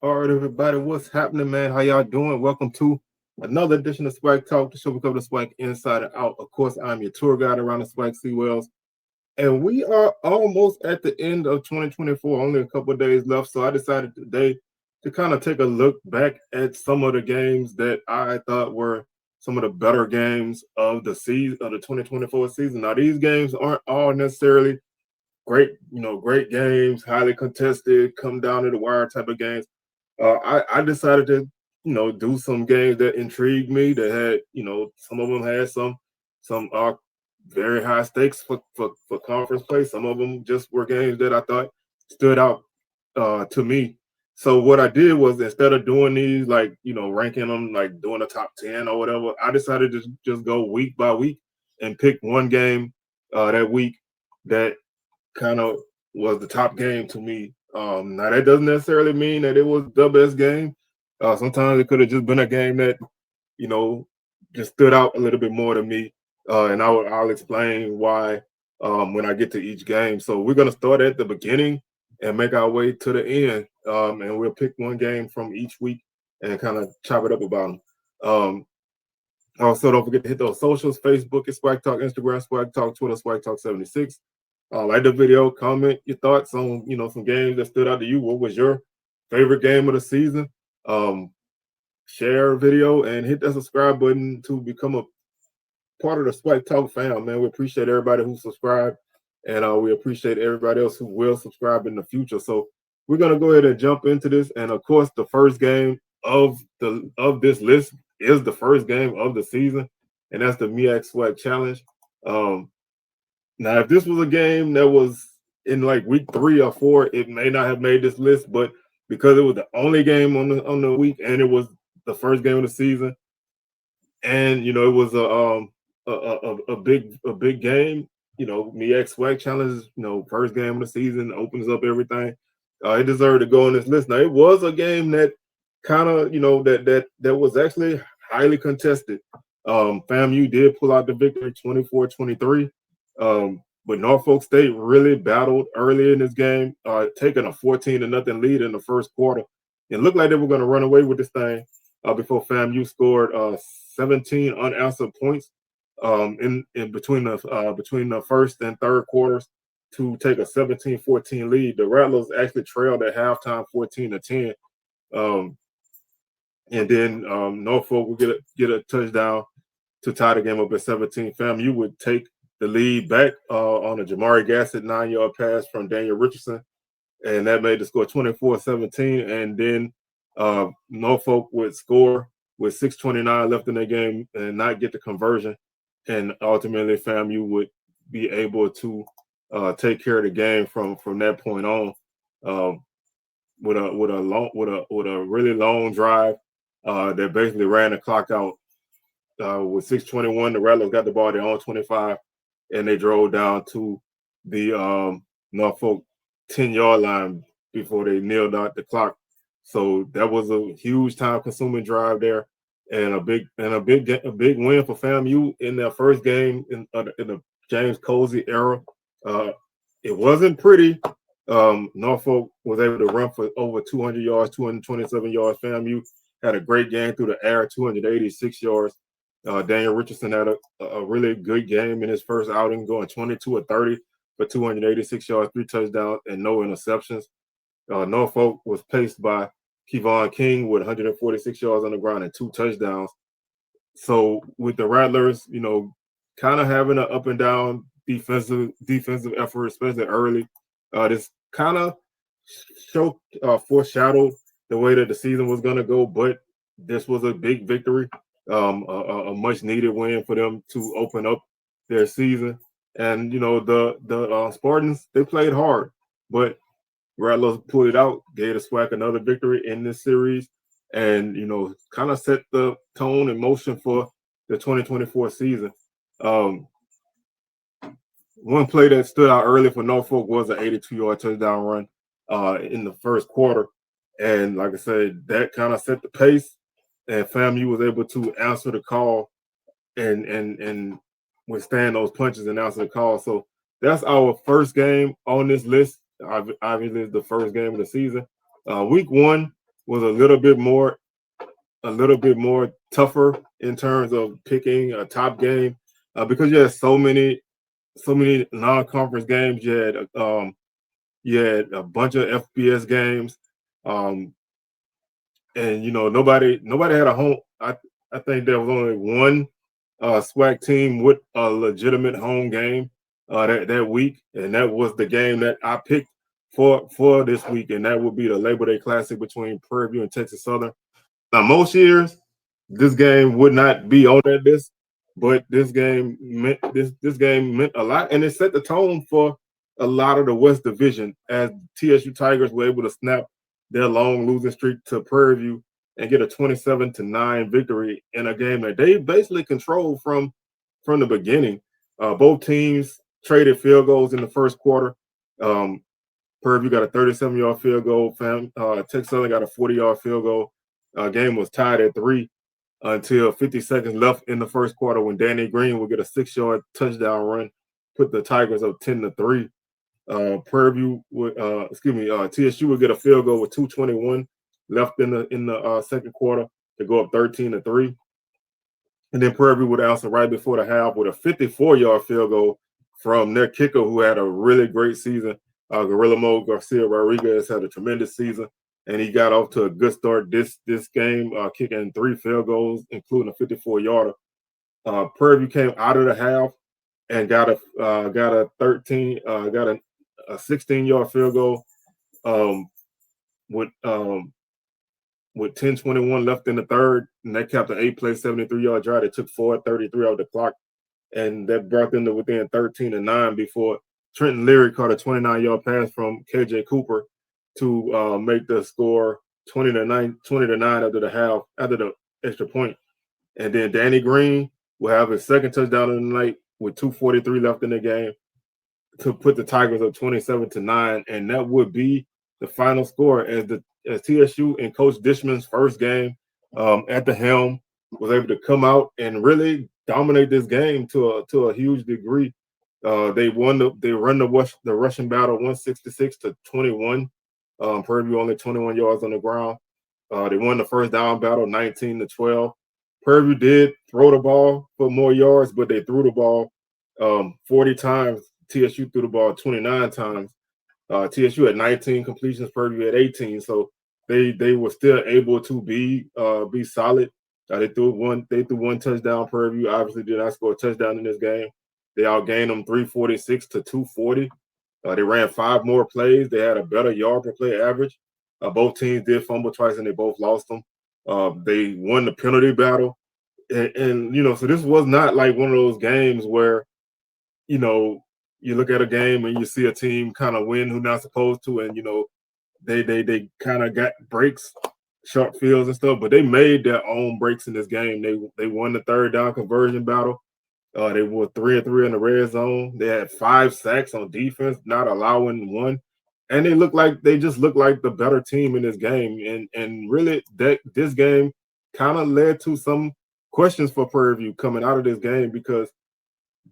All right, everybody, what's happening, man? How y'all doing? Welcome to another edition of Swag Talk, the show we cover the swag inside and out. Of course, I'm your tour guide around the swag Seawells, and we are almost at the end of 2024. Only a couple of days left, so I decided today to kind of take a look back at some of the games that I thought were some of the better games of the season of the 2024 season. Now, these games aren't all necessarily great games, highly contested, come down to the wire type of games. I decided to, do some games that intrigued me. That had, some of them had some very high stakes for conference play. Some of them just were games that I thought stood out to me. So what I did was instead of doing these like ranking them like doing a top 10 or whatever, I decided to just go week by week and pick one game that week that kind of was the top game to me. Now that doesn't necessarily mean that it was the best game. Sometimes it could have just been a game that you know just stood out a little bit more to me, and I'll explain why when I get to each game. So we're gonna start at the beginning and make our way to the end, and we'll pick one game from each week and kind of chop it up about them. Also, don't forget to hit those socials: Facebook is Swag Talk, Instagram Swag Talk, Twitter Swag Talk 76. Like the video, comment your thoughts on some games that stood out to you. What was your favorite game of the season? Um, Share a video and hit that subscribe button to become a part of the Swag Talk fam. Man, we appreciate everybody who subscribed, and we appreciate everybody else who will subscribe in the future. So we're gonna go ahead and jump into this. And of course, the first game of this list is the first game of the season, and that's the MEAC Swag Challenge. Um, Now, if this was a game that was in like week 3 or 4, it may not have made this list, but because it was the only game on the week and it was the first game of the season, and it was a big game. Me X Swag Challenge, first game of the season opens up everything. It deserved to go on this list. Now, it was a game that kind of that was actually highly contested. FAMU did pull out the victory 24-23. But Norfolk State really battled early in this game, taking a 14-0 lead in the first quarter. It looked like they were going to run away with this thing before FAMU scored 17 unanswered points in between the first and third quarters to take a 17-14 lead. The Rattlers actually trailed at halftime 14-10. Um, and then Norfolk would get a touchdown to tie the game up at 17. FAMU would take the lead back on a Jamari Gassett 9-yard pass from Daniel Richardson, and that made the score 24-17. And then Norfolk would score with 6:29 left in the game and not get the conversion, and ultimately FAMU would be able to take care of the game from that point on with a really long drive that basically ran the clock out. With 6:21, the Rattlers got the ball their own 25, and they drove down to the Norfolk 10-yard line before they nailed out the clock. So that was a huge time-consuming drive there, and a big win for FAMU in their first game in the James Colsey era. It wasn't pretty. Norfolk was able to run for over 200 yards, 227 yards. FAMU had a great game through the air, 286 yards. Daniel Richardson had a really good game in his first outing, going 22 of 30 for 286 yards, 3 touchdowns, and no interceptions. Norfolk was paced by Kevon King with 146 yards on the ground and 2 touchdowns. So with the Rattlers, kind of having an up and down defensive effort, especially early, this kind of foreshadowed the way that the season was going to go. But this was a big victory, a much needed win for them to open up their season. And the Spartans, they played hard, but Rattlers pulled it out, gave the SWAC another victory in this series, and kind of set the tone and motion for the 2024 season. One play that stood out early for Norfolk was an 82-yard touchdown run in the first quarter, and like I said, that kind of set the pace. And FAMU was able to answer the call and withstand those punches and answer the call. So that's our first game on this list. Obviously, it's the first game of the season. Week 1 was a little bit more tougher in terms of picking a top game because you had so many non-conference games. You had a bunch of FBS games, um, and nobody had a home. I think there was only one SWAC team with a legitimate home game that week, and that was the game that I picked for this week, and that would be the Labor Day Classic between Prairie View and Texas Southern. Now, most years, this game would not be on that list, but this game meant a lot, and it set the tone for a lot of the West Division as TSU Tigers were able to snap their long losing streak to Prairie View and get a 27-9 victory in a game that they basically controlled from the beginning. Both teams traded field goals in the first quarter. Prairie View got a 37-yard field goal. Texas Southern got a 40-yard field goal. Game was tied at 3 until 50 seconds left in the first quarter when Danny Green would get a 6-yard touchdown run, put the Tigers up 10-3. Prairie View would, TSU would get a field goal with 2:21 left in the second quarter to go up 13-3. And then Prairie View would answer right before the half with a 54-yard field goal from their kicker, who had a really great season. Guerrilla Garcia Rodriguez had a tremendous season, and he got off to a good start this game, kicking 3 field goals, including a 54-yarder. Prairie View came out of the half and got a 16-yard field goal with 10:21 left in the third, and that capped an 8-play 73-yard drive. It took 4:33 off the clock, and that brought them to within 13-9 before Trenton Leary caught a 29-yard pass from KJ Cooper to make the score 20-9 after the half, after the extra point. And then Danny Green will have his second touchdown of the night with 2:43 left in the game to put the Tigers up 27-9, and that would be the final score as TSU in Coach Dishman's first game at the helm was able to come out and really dominate this game to a huge degree. They run the rushing battle 166-21. Prairie View only 21 yards on the ground. They won the first down battle 19-12. Prairie View did throw the ball for more yards, but they threw the ball 40 times. TSU threw the ball 29 times. TSU had 19 completions, Prairie View had 18. So they were still able to be solid. They threw one touchdown. Prairie View obviously did not score a touchdown in this game. They outgained them 346-240. They ran 5 more plays. They had a better yard per play average. Both teams did fumble twice, and they both lost them. They won the penalty battle, and so this was not like one of those games where, you look at a game and you see a team kind of win who's not supposed to, and they kind of got breaks, short fields and stuff, but they made their own breaks in this game. They won the third down conversion battle. They were 3-3 in the red zone. They had 5 sacks on defense, not allowing one. And they just look like the better team in this game. And really this game kind of led to some questions for Prairie View coming out of this game, because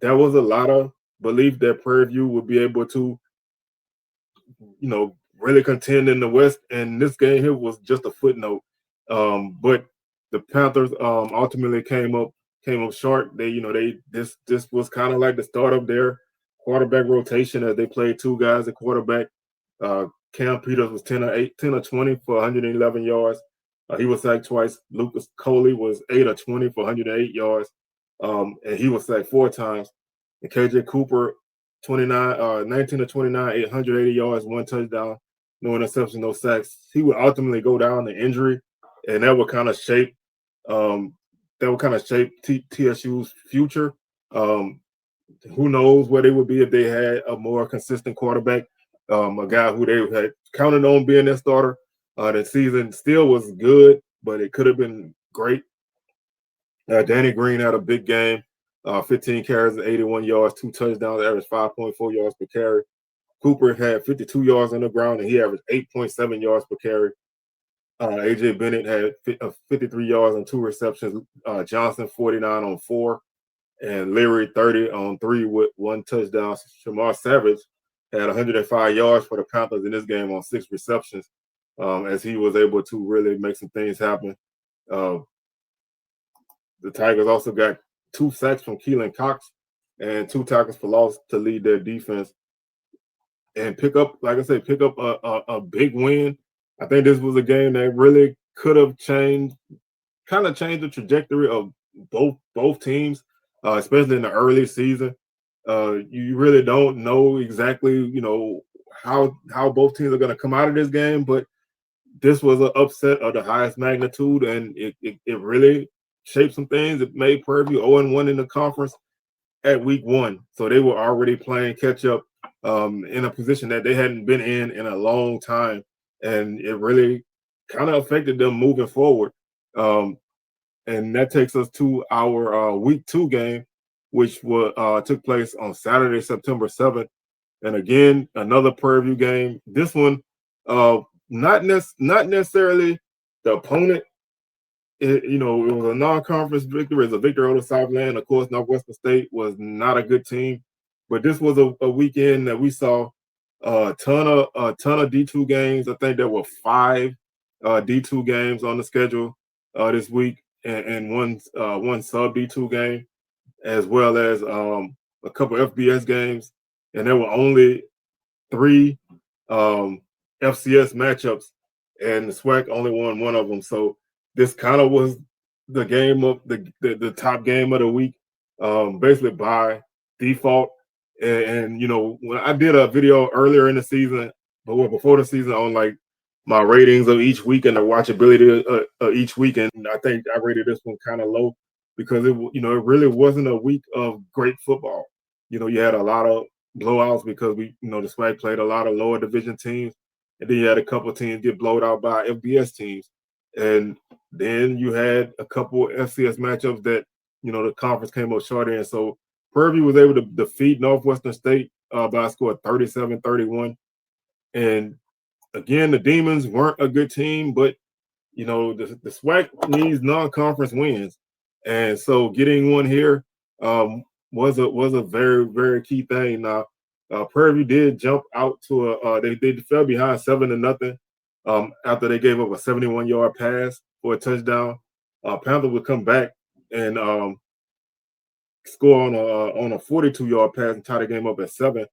there was a lot of belief that Prairie View would be able to, really contend in the West. And this game here was just a footnote. But the Panthers ultimately came up short. This was kind of like the start of their quarterback rotation as they played 2 guys at quarterback. Cam Peters was 10 of 20 for 111 yards. He was sacked twice. Lucas Coley was 8 of 20 for 108 yards. And he was sacked 4 times. And KJ Cooper, 19 of 29, 880 yards, 1 touchdown, no interceptions, no sacks. He would ultimately go down to injury, and that would kind of shape TSU's future. Who knows where they would be if they had a more consistent quarterback, a guy who they had counted on being their starter. The season still was good, but it could have been great. Danny Green had a big game, 15 carries, 81 yards, 2 touchdowns, averaged 5.4 yards per carry. Cooper had 52 yards on the ground, and he averaged 8.7 yards per carry. AJ Bennett had 53 yards on 2 receptions. Johnson 49 on 4, and Leary 30 on 3 with 1 touchdown. Shamar Savage had 105 yards for the Panthers in this game on 6 receptions. as he was able to really make some things happen. Uh, the Tigers also got 2 sacks from Keelan Cox and 2 tackles for loss to lead their defense and pick up, like I said, pick up a big win. I think this was a game that really could have kind of changed the trajectory of both teams, especially in the early season. You really don't know exactly, how both teams are going to come out of this game, but this was an upset of the highest magnitude, and it really shaped some things. It made Prairie View 0-1 in the conference at week 1, so they were already playing catch up in a position that they hadn't been in a long time, and it really kind of affected them moving forward. And that takes us to our week 2 game, which took place on Saturday, September 7th. And again, another Prairie View game. This one, not necessarily the opponent. It was a non-conference victory. It's a victory over Southland. Of course, Northwestern State was not a good team, but this was a weekend that we saw a ton of D2 games. I think there were 5 D2 games on the schedule this week, and one sub D2 game, as well as a couple FBS games, and there were only 3 FCS matchups, and the SWAC only won one of them. So this kind of was the game of the top game of the week, basically by default. And when I did a video earlier in the season, but before the season, on like my ratings of each week and the watchability of each week, and I think I rated this one kind of low because it really wasn't a week of great football. You had a lot of blowouts because the SWAC played a lot of lower division teams, and then you had a couple of teams get blowed out by FBS teams, and then you had a couple FCS matchups that the conference came up short in. So Prairie View was able to defeat Northwestern State by a score of 37-31. And again, the Demons weren't a good team, but the SWAC needs non-conference wins, and so getting one here was a very, very key thing. Now, Prairie View did jump out to they fell behind 7-0 after they gave up a 71-yard pass for a touchdown. Panther would come back and score on a 42-yard pass and tie the game up at 7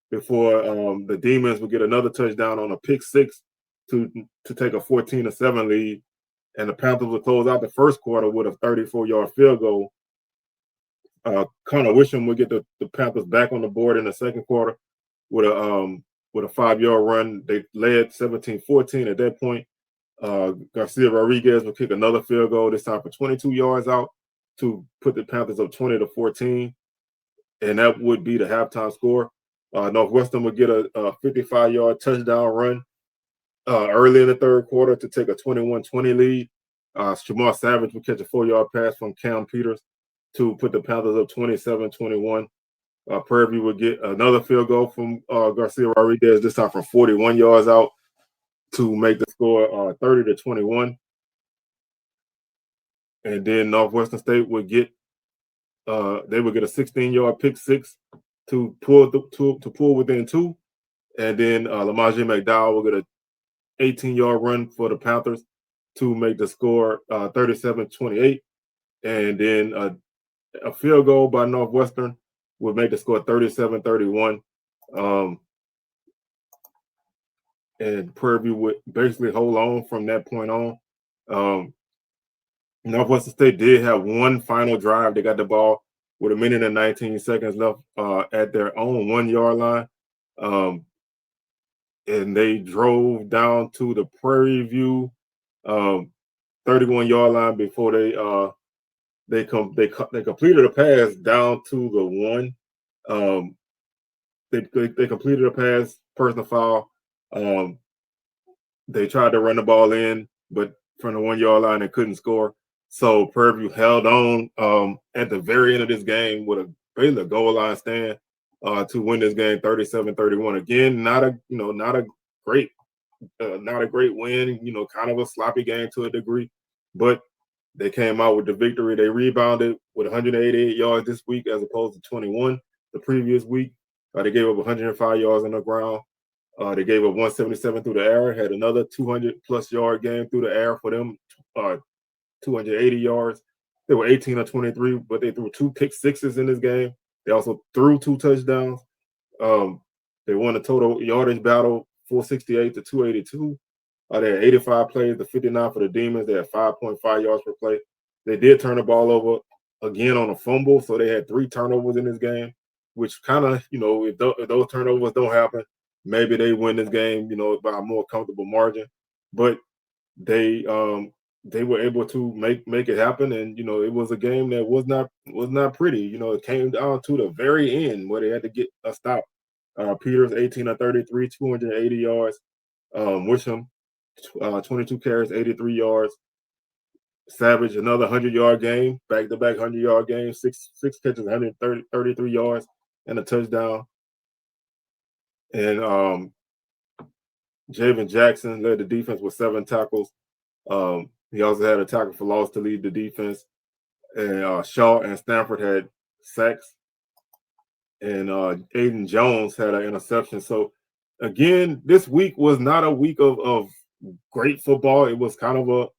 before the Demons would get another touchdown on a pick 6 to take a 14-7 lead, and the Panthers would close out the first quarter with a 34-yard field goal. Connor Wisham would get the Panthers back on the board in the second quarter with a 5-yard run. They led 17-14 at that point. Garcia Rodriguez would kick another field goal, this time for 22 yards out, to put the Panthers up 20-14, and that would be the halftime score. Northwestern would get a 55-yard touchdown run early in the third quarter to take a 21-20 lead. Shamar Savage would catch a 4-yard pass from Cam Peters to put the Panthers up 27-21. Prairie View would get another field goal from Garcia Rodriguez, this time from 41 yards out, to make the score 30-21. And then Northwestern State would get a 16-yard pick 6 to pull within 2. And then Lamaje McDowell will get an 18-yard run for the Panthers to make the score 37-28. And then a field goal by Northwestern would make the score 37-31. And Prairie View would basically hold on from that point on. Northwestern State did have one final drive. They got the ball with 1 minute and 19 seconds left at their own 1-yard line. And they drove down to the Prairie View 31-yard line before they completed a pass down to the 1. They completed a pass, personal foul. They tried to run the ball in, but from the 1-yard line, they couldn't score. So Prairie View held on at the very end of this game with basically a goal line stand to win this game 37-31. Again, not a great win, kind of a sloppy game to a degree, but they came out with the victory. They rebounded with 188 yards this week as opposed to 21 the previous week. They gave up 105 yards on the ground. They gave up 177 through the air, had another 200+ yard game through the air for them, 280 yards. They were 18 of 23, but they threw 2 pick-sixes in this game. They also threw 2 touchdowns. Um, they won the total yardage battle, 468 to 282. They had 85 plays to 59 for the Demons. They had 5.5 yards per play. They did turn the ball over again on a fumble, so they had 3 turnovers in this game, which kind of, if those turnovers don't happen, maybe they win this game, by a more comfortable margin. But they were able to make it happen, and it was a game that was not pretty. It came down to the very end where they had to get a stop. Peters 18 of 33, 280 yards. Wisham 22 carries, 83 yards. Savage another 100-yard game, back-to-back 100-yard game, six catches, 133 yards, and a touchdown. And Javen Jackson led the defense with 7 tackles. He also had a tackle for loss to lead the defense. And Shaw and Stanford had sacks. And Aiden Jones had an interception. So, again, this week was not a week of great football. It was kind of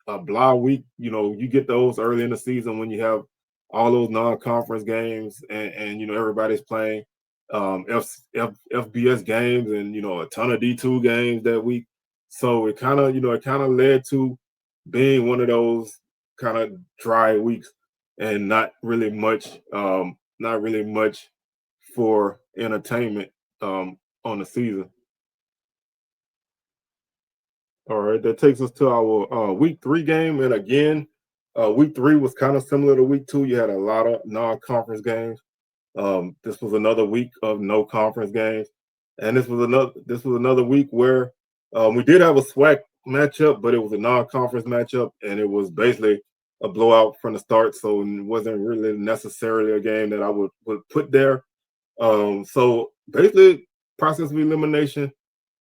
a blah week. You get those early in the season when you have all those non-conference games and everybody's playing FBS games and a ton of D2 games that week. So it kind of led to being one of those kind of dry weeks and not really much for entertainment on the season. All right, that takes us to our week 3 game. And again, week 3 was kind of similar to week 2. You had a lot of non-conference games. This was another week of no conference games. And this was another week where we did have a SWAC matchup, but it was a non-conference matchup, and it was basically a blowout from the start. So it wasn't really necessarily a game that I would put there. So basically, process of elimination.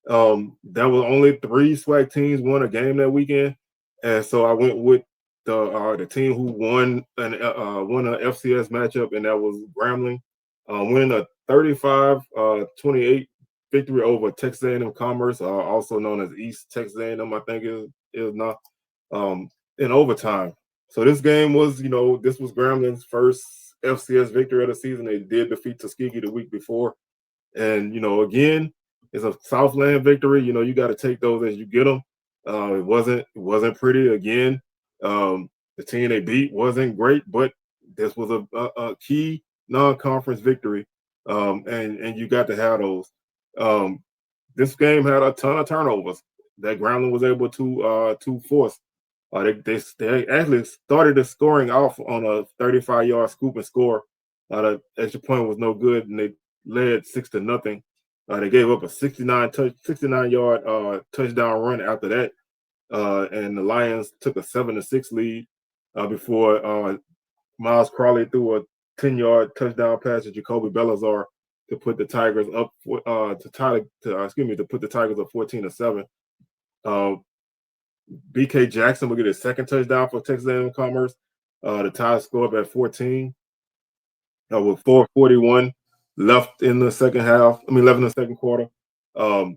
There were only 3 SWAC teams won a game that weekend, and so I went with the team who won an FCS matchup, and that was Grambling, winning a 35-28 victory over Texas A&M Commerce, also known as East Texas A&M, I think is now, in overtime. So this game was, this was Grambling's first FCS victory of the season. They did defeat Tuskegee the week before, and again, it's a Southland victory. You got to take those as you get them. It wasn't pretty again. The team they beat wasn't great, but this was a key non-conference victory, and you got to have those. This game had a ton of turnovers that Grambling was able to force. They actually started the scoring off on a 35-yard scoop and score. The extra point was no good, and they led 6-0. They gave up a 69-yard touchdown run after that, and the Lions took a 7-6 lead before Miles Crawley threw a 10-yard touchdown pass to Jacoby Belazar to put the Tigers up to put the Tigers up 14-7. BK Jackson will get his second touchdown for Texas A&M Commerce. The Tigers score up at 14 with 4:41 left in the second half. Left in the second quarter. The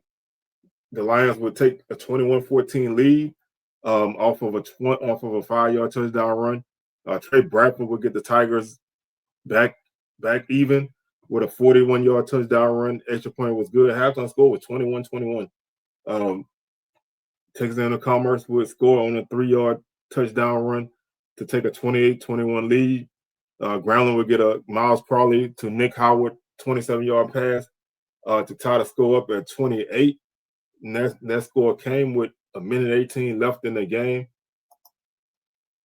Lions would take a 21-14 lead off of a 5-yard touchdown run. Trey Bradford would get the Tigers back even with a 41-yard touchdown run. Extra point was good. Halftime score was 21-21. Texas A&M Commerce would score on a 3-yard touchdown run to take a 28-21 lead. Grambling would get a Miles Crawley to Nick Howard 27-yard pass to tie the score up at 28. And that score came with 1:18 left in the game,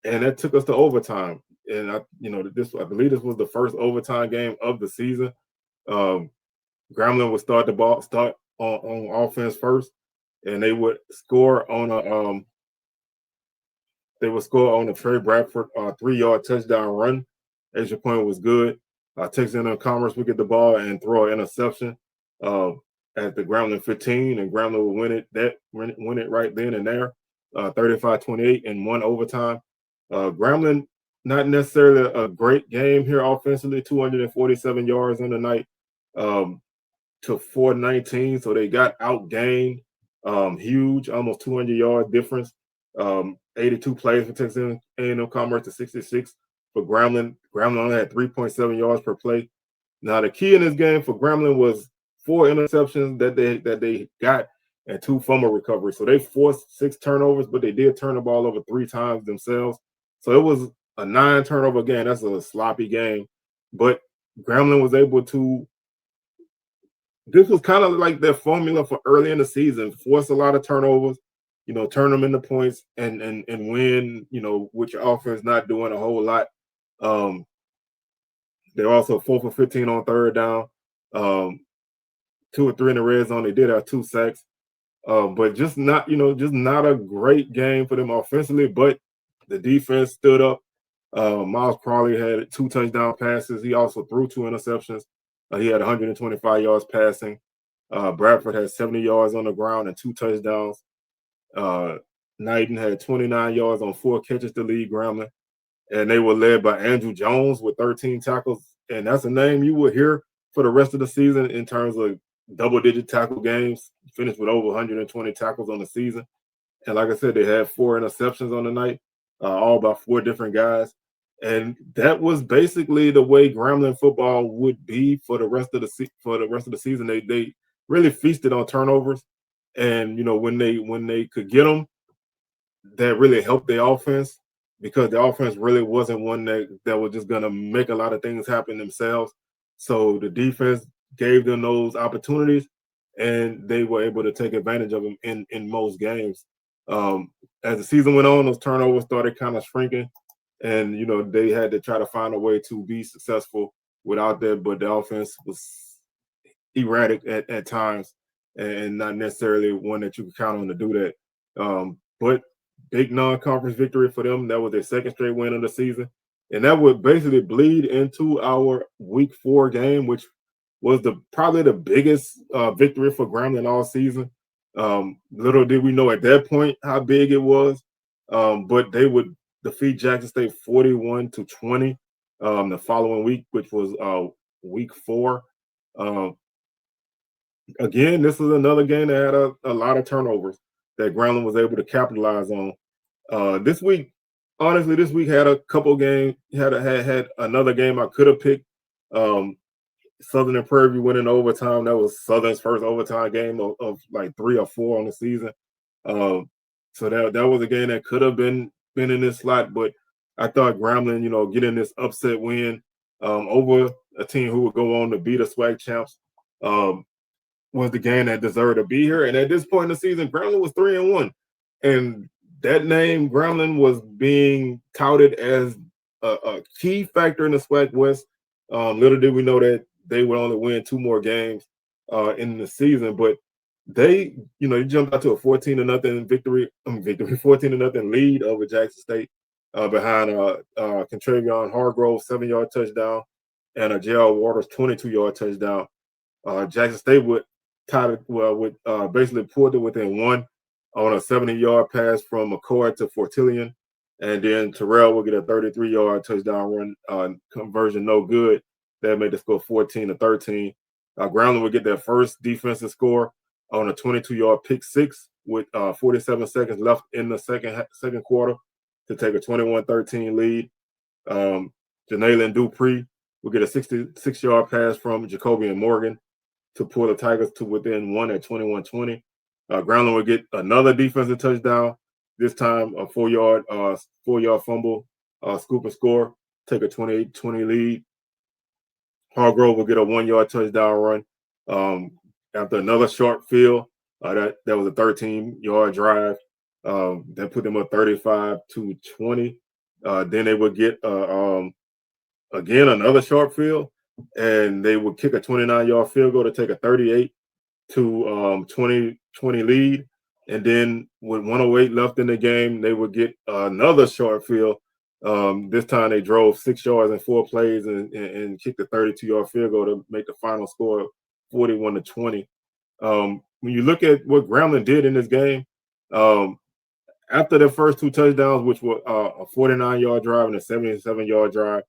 and that took us to overtime. And I believe this was the first overtime game of the season. Grambling would start on offense first, and they would score on a Trey Bradford 3-yard touchdown run. Extra point was good. Texas A&M Commerce would get the ball and throw an interception at the Grambling 15, and Grambling would win it right then and there, 35-28 in one overtime. Grambling, not necessarily a great game here offensively, 247 yards on the night. to 419. So they got outgained, huge, almost 200 yard difference. 82 plays for Texas A&M Commerce to 66 for Grambling. Grambling only had 3.7 yards per play. Now the key in this game for Grambling was 4 interceptions that they got and 2 fumble recoveries. So they forced 6 turnovers, but they did turn the ball over 3 times themselves. So it was a 9 turnover game. That's a sloppy game, but Grambling was able to. This was kind of like their formula for early in the season: force a lot of turnovers, turn them into points, and win. With your offense not doing a whole lot. Um, they're also 4 for 15 on third down, 2 or 3 in the red zone. They did have 2 sacks, but just not a great game for them offensively. But the defense stood up. Miles Crawley had 2 touchdown passes. He also threw 2 interceptions. He had 125 yards passing. Bradford had 70 yards on the ground and 2 touchdowns. Knighton had 29 yards on 4 catches to lead Grambling. And they were led by Andrew Jones with 13 tackles. And that's a name you will hear for the rest of the season in terms of double-digit tackle games. Finished with over 120 tackles on the season. And like I said, they had 4 interceptions on the night, all by 4 different guys. And that was basically the way Grambling football would be for the rest of the season. They really feasted on turnovers, and when they could get them, that really helped the offense, because the offense really wasn't one that was just going to make a lot of things happen themselves. So the defense gave them those opportunities, and they were able to take advantage of them in most games. As the season went on, those turnovers started kind of shrinking, and they had to try to find a way to be successful without that. But the offense was erratic at times, and not necessarily one that you could count on to do that. But big non-conference victory for them. That was their 2nd straight win of the season, and that would basically bleed into our Week 4 game, which was probably the biggest victory for Grambling all season. Little did we know at that point how big it was, but they would defeat Jackson State 41-20 the following week, which was Week 4. Again, this is another game that had a lot of turnovers that Grambling was able to capitalize on. This week, honestly, had a couple games. Had another game I could have picked. Southern and Prairie View winning overtime. That was Southern's first overtime game of like 3 or 4 on the season. So that was a game that could have been in this slot, but I thought Grambling, getting this upset win over a team who would go on to beat the SWAC champs was the game that deserved to be here. And at this point in the season, Grambling was 3-1, and that name Grambling was being touted as a key factor in the SWAC West. Little did we know that they would only win 2 more games in the season, but they, jumped out to a 14-0 victory, 14-0 lead over Jackson State behind Contravion Hargrove 7-yard touchdown and a J.R. Waters 22-yard touchdown. Jackson State would basically pulled it within 1 on a 70-yard pass from McCoy to Fortillion, and then Terrell will get a 33-yard touchdown run conversion, no good. That made the score 14-13. Grambling would get their first defensive score on a 22-yard pick six with 47 seconds left in the second quarter to take a 21-13 lead. Janalen Dupree will get a 66-yard pass from Jacobian Morgan to pull the Tigers to within 1 at 21-20. Grambling will get another defensive touchdown, this time a 4-yard fumble, scoop and score, take a 28-20 lead. Hargrove will get a 1-yard touchdown run after another short field. That was a 13-yard drive. That put them up 35-20. Then they would get again another short field, and they would kick a 29-yard field goal to take a 38-20 lead. And then with 108 left in the game, they would get another short field. This time they drove 6 yards in 4 plays and kicked a 32-yard field goal to make the final score 41-20. When you look at what Grambling did in this game, after their first 2 touchdowns, which were a 49-yard drive and a 77-yard drive,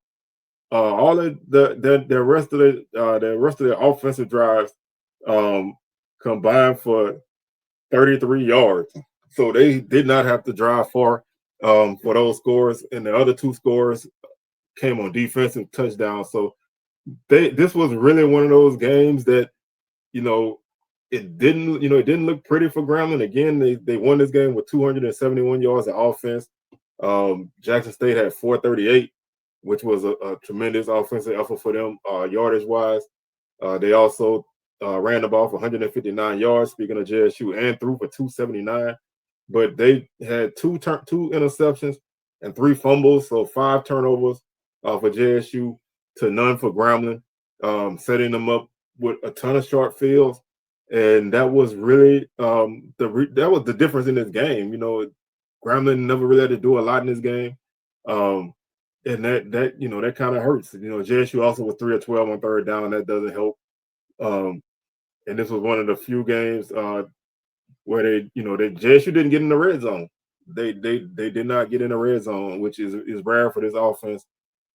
all of the rest of the offensive drives combined for 33 yards. So they did not have to drive far for those scores. And the other two scores came on defensive touchdowns. So this was really one of those games that, you know, it didn't look pretty for Grambling. Again, they won this game with 271 yards of offense. Jackson State had 438, which was a tremendous offensive effort for them yardage wise. They also ran the ball for 159 yards, speaking of JSU, and threw for 279. But they had two interceptions and 3 fumbles, so 5 turnovers for JSU to none for Grambling, setting them up with a ton of short fields. And that was really that was the difference in this game. You know, Grambling never really had to do a lot in this game. And that kind of hurts. You know, JSU also was 3 of 12 on third down. That doesn't help. And this was one of the few games where JSU didn't get in the red zone. They did not get in the red zone, which is rare for this offense.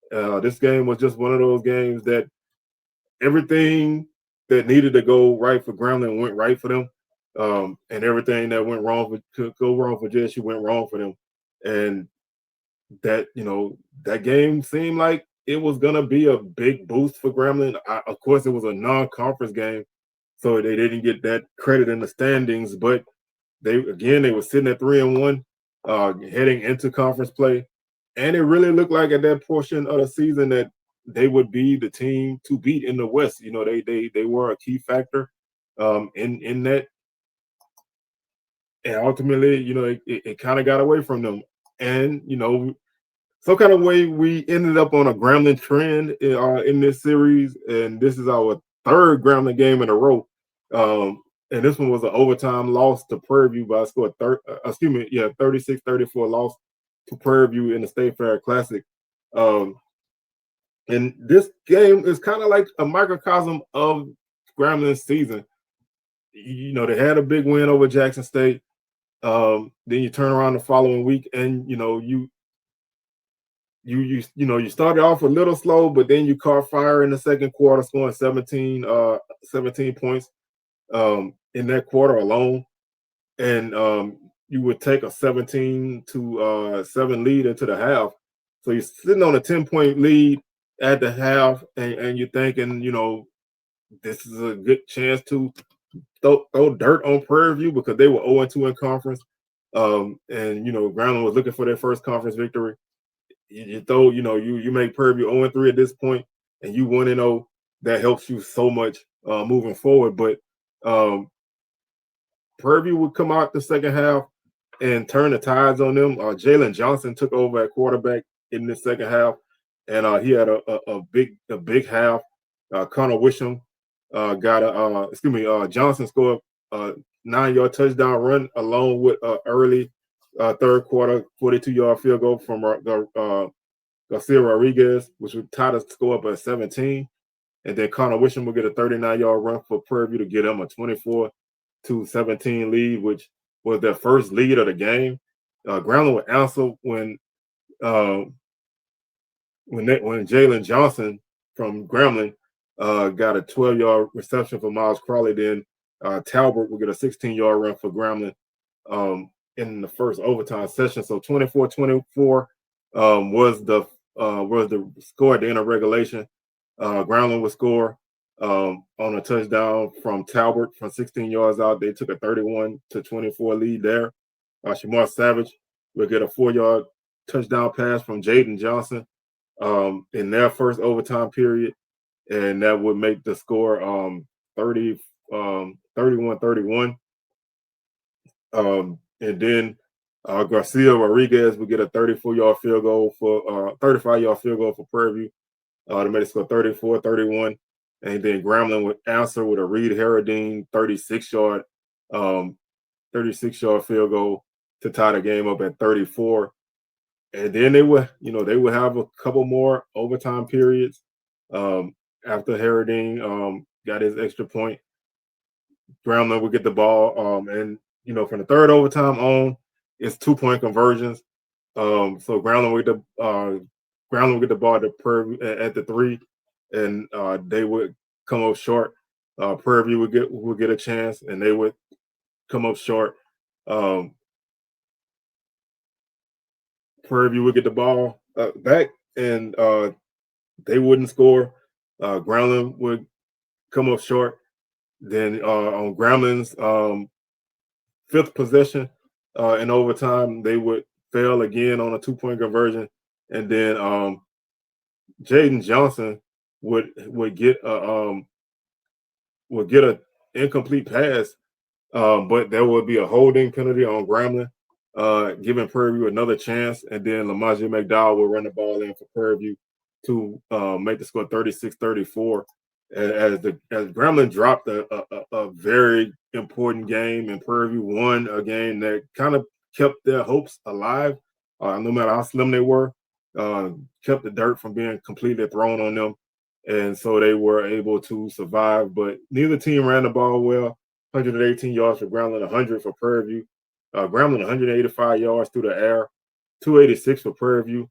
This game was just one of those games that everything that needed to go right for Grambling went right for them, and everything that could go wrong for JSU went wrong for them. And that game seemed like it was gonna be a big boost for Grambling. Of course, it was a non-conference game, so they didn't get that credit in the standings. But they were sitting at 3-1, heading into conference play, and it really looked like at that portion of the season that they would be the team to beat in the West. You know, they were a key factor in that, and ultimately, it kind of got away from them. And some kind of way we ended up on a Grambling trend in this series, and this is our third Grambling game in a row. And this one was an overtime loss to Prairie View by a score 36-34 loss to Prairie View in the State Fair Classic. And this game is kind of like a microcosm of Grambling's season. You know, they had a big win over Jackson State. Then you turn around the following week, and you started off a little slow, but then you caught fire in the second quarter, scoring 17 points in that quarter alone. And you would take a 17-7 lead into the half. So you're sitting on a 10-point lead at the half, and you're thinking, this is a good chance to throw dirt on Prairie View because they were 0-2 in conference. And Grambling was looking for their first conference victory. You make Prairie View 0-3 at this point, and you 1-0. That helps you so much moving forward. But Prairie View would come out the second half and turn the tides on them. Jalen Johnson took over at quarterback in the second half, and he had a big half. Connor Wisham Johnson scored a 9-yard touchdown run along with early third quarter 42-yard field goal from Garcia Rodriguez, which would tie the score up at 17. And then Connor Wisham will get a 39-yard run for Prairie View to get them a 24-17 lead, which was their first lead of the game. Grambling would answer when Jalen Johnson from Grambling got a 12-yard reception for Miles Crawley. Then Talbot will get a 16-yard run for Grambling in the first overtime session. So 24-24 was the score at the end of regulation. Grambling would score on a touchdown from Talbot from 16 yards out. They took a 31-24 lead there. Shamar Savage would get a 4-yard touchdown pass from Jaden Johnson in their first overtime period, and that would make the score 31-31. And then Garcia Rodriguez would get a 35-yard field goal for Prairie View to make it score 34-31. And then Grambling would answer with a Reed Harradine 36-yard field goal to tie the game up at 34. And then they would have a couple more overtime periods after Harradine got his extra point. Grambling would get the ball, and from the third overtime on, it's 2-point conversions. So Grambling would get the ball to Prairie at the 3, and they would come up short. Prairie View would get a chance, and they would come up short. Um, Prairie View would get the ball back, and they wouldn't score. Grambling would come up short. Then on Gramblin's fifth possession in overtime, they would fail again on a 2-point conversion, and then Jaden Johnson would get a incomplete pass, but there would be a holding penalty on Grambling, giving Prairie View another chance, and then Lamaje McDowell will run the ball in for Prairie View to make the score 36-34. As Grambling dropped a very important game, and Prairie View won a game that kind of kept their hopes alive, no matter how slim they were, kept the dirt from being completely thrown on them, and so they were able to survive. But neither team ran the ball well. 118 yards for Grambling, 100 for Prairie View. Grambling 185 yards through the air, 286 for Prairie View.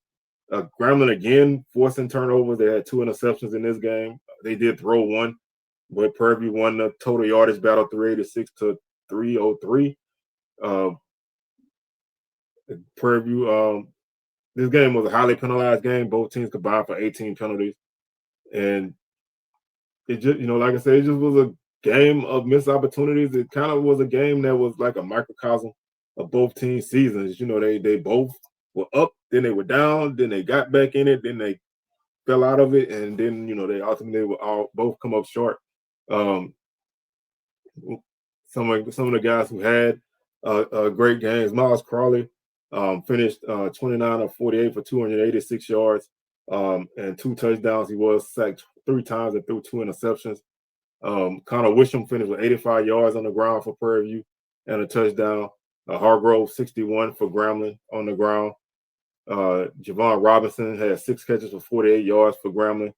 Grambling again forcing turnovers. They had 2 interceptions in this game. They did throw one, but Prairie View won the total yardage battle 386 to 303. Prairie View, this game was a highly penalized game. Both teams combined for 18 penalties. And it just, like I said, it just was a game of missed opportunities. It kind of was a game that was like a microcosm of both teams' seasons. They both were up, then they were down, then they got back in it, then they fell out of it, and then they ultimately will both come up short. Some of the guys who had great games, Miles Crawley finished 29 of 48 for 286 yards and 2 touchdowns. He was sacked 3 times and threw 2 interceptions. Connor Wisham finished with 85 yards on the ground for Prairie View and a touchdown. Hargrove 61 for Grambling on the ground. Javon Robinson had 6 catches for 48 yards for Grambling.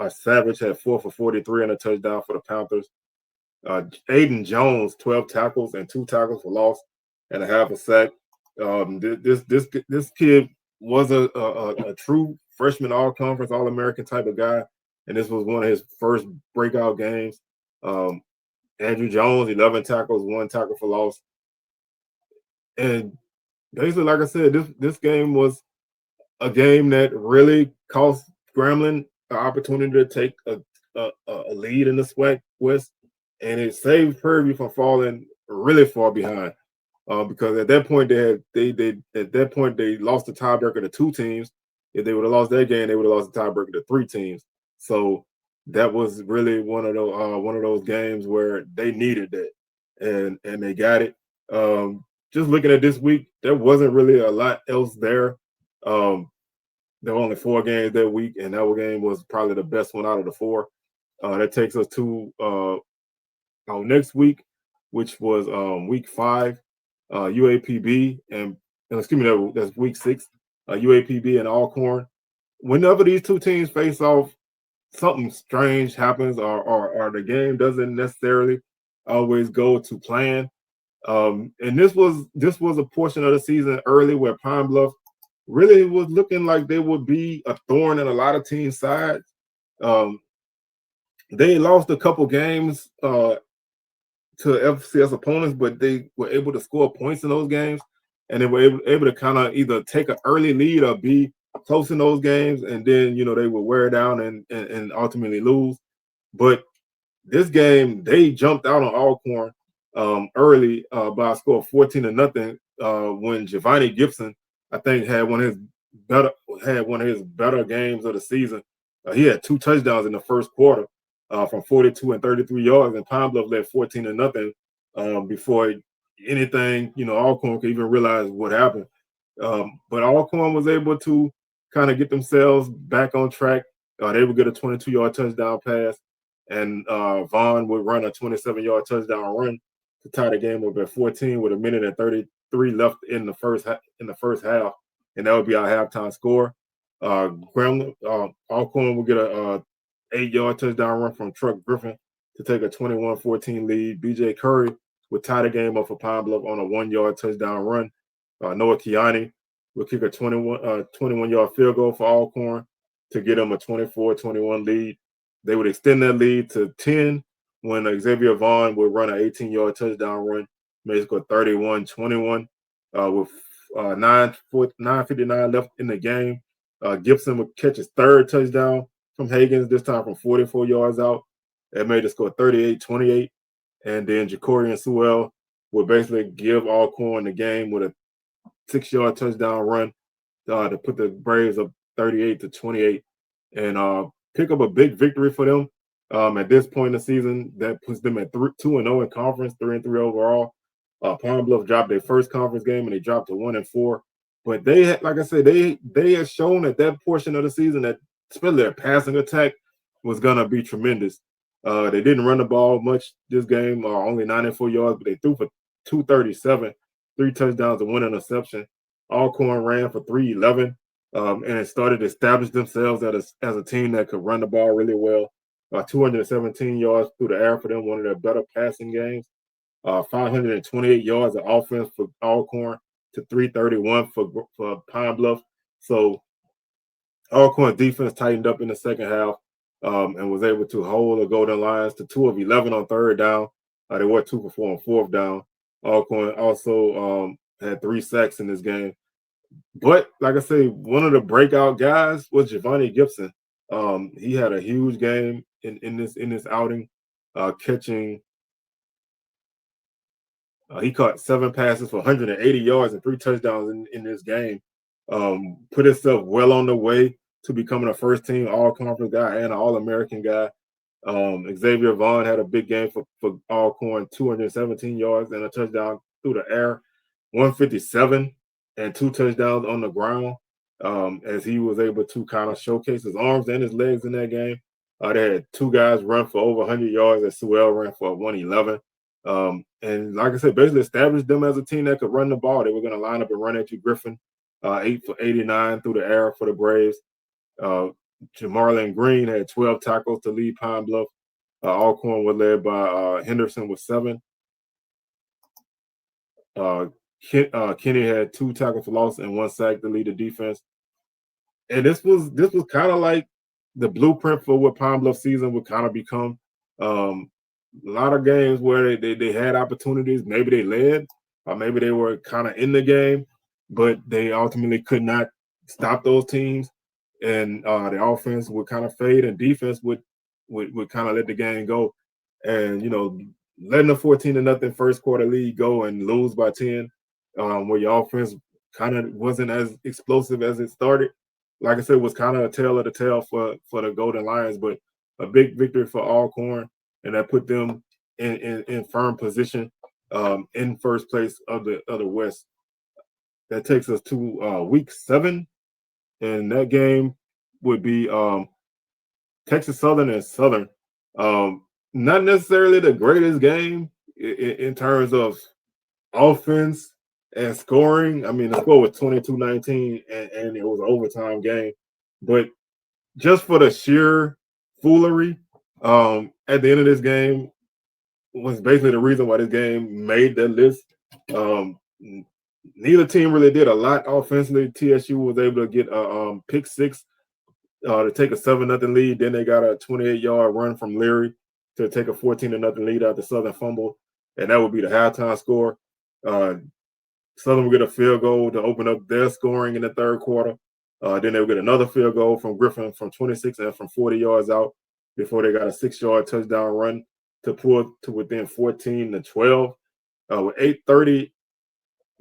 Savage had 4 for 43 and a touchdown for the Panthers. Aiden Jones, 12 tackles and 2 tackles for loss and a half a sack. This kid was a true freshman all-conference, all-American type of guy, and this was one of his first breakout games. Andrew Jones, 11 tackles, 1 tackle for loss. And basically, like I said, this game was a game that really cost Grambling the opportunity to take a lead in the SWAC West, and it saved Prairie View from falling really far behind. Because at that point they lost the tiebreaker to 2 teams. If they would have lost that game, they would have lost the tiebreaker to 3 teams. So that was really one of those games where they needed that, and they got it. Just looking at this week, there wasn't really a lot else there. There were only 4 games that week, and that game was probably the best one out of the 4. That takes us to our next week, which was week 5. UAPB and excuse me, that's week 6. UAPB and Alcorn. Whenever these 2 teams face off, something strange happens, or the game doesn't necessarily always go to plan. And this was a portion of the season early where Pine Bluff really was looking like they would be a thorn in a lot of teams' sides. They lost a couple games to FCS opponents, but they were able to score points in those games, and they were able to kind of either take an early lead or be close in those games, and then they would wear down and ultimately lose. But this game, they jumped out on Alcorn early by a score of 14-0 when Giovanni Gibson, I think, had one of his better games of the season. He had 2 touchdowns in the first quarter. From 42 and 33 yards, and Pine Bluff led 14-0 before anything, Alcorn could even realize what happened. But Alcorn was able to kind of get themselves back on track. They would get a 22-yard touchdown pass, and Vaughn would run a 27-yard touchdown run to tie the game up at 14 with 1:33 left in the first half, and that would be our halftime score. Alcorn would get a 8-yard touchdown run from Truck Griffin to take a 21-14 lead. BJ Curry would tie the game up for Pine Bluff on a 1-yard touchdown run. Noah Kiani would kick a 21-yard field goal for Alcorn to get them a 24-21 lead. They would extend that lead to 10 when Xavier Vaughn would run an 18-yard touchdown run, made it score 31-21 with 9:59 left in the game. Gibson would catch his third touchdown from Higgins, this time from 44 yards out. That made it score 38-28. And then Jacorian Sewell would basically give Alcorn the game with a 6-yard touchdown run to put the Braves up 38-28 and pick up a big victory for them. At this point in the season, that puts them at 2-0 in conference, 3-3 overall. Pine Bluff dropped their first conference game and they dropped to 1-4. But they had, like I said, they had shown at that portion of the season that especially their passing attack was gonna be tremendous. They didn't run the ball much this game, only 94 yards, but they threw for 237, 3 touchdowns and 1 interception. Alcorn ran for 311, and it started to establish themselves as a team that could run the ball really well. 217 yards through the air for them, one of their better passing games. 528 yards of offense for Alcorn to 331 for Pine Bluff. So Alcorn's defense tightened up in the second half and was able to hold the Golden Lions to 2 of 11 on third down. They were 2 for 4 on fourth down. Alcorn also had 3 sacks in this game. But like I say, one of the breakout guys was Giovanni Gibson. He had a huge game in this outing, catching. He caught 7 passes for 180 yards and 3 touchdowns in this game. Put himself well on the way to becoming a first-team All-Conference guy and an All-American guy. Xavier Vaughn had a big game for Alcorn, 217 yards and a touchdown through the air, 157 and 2 touchdowns on the ground, as he was able to kind of showcase his arms and his legs in that game. They had 2 guys run for over 100 yards, and Sewell ran for 111. And like I said, basically established them as a team that could run the ball. They were going to line up and run at you. Griffin, 8 for 89 through the air for the Braves. Jamarlin Green had 12 tackles to lead Pine Bluff. Alcorn was led by Henderson with 7. Kenny had 2 tackles for loss and 1 sack to lead the defense. And this was kind of like the blueprint for what Pine Bluff season would kind of become. A lot of games where they had opportunities. Maybe they led, or maybe they were kind of in the game, but they ultimately could not stop those teams. And the offense would kind of fade, and defense would kind of let the game go. And letting a 14-0 first quarter lead go and lose by 10, where your offense kind of wasn't as explosive as it started. Like I said, was kind of a tale of the tale for the Golden Lions, but a big victory for Alcorn. And that put them in firm position in first place of the West. That takes us to week 7, and that game would be Texas Southern and Southern. Not necessarily the greatest game in terms of offense and scoring. I mean, the score was 22-19, and it was an overtime game. But just for the sheer foolery, at the end of this game was basically the reason why this game made the list. Neither team really did a lot offensively. TSU was able to get a pick 6 to take a 7-0 lead. Then they got a 28-yard run from Leary to take a 14-0 lead out the Southern fumble, and that would be the halftime score. Southern would get a field goal to open up their scoring in the third quarter. Then they would get another field goal from Griffin from 26 and from 40 yards out before they got a 6-yard touchdown run to pull to within 14-12. With 8:30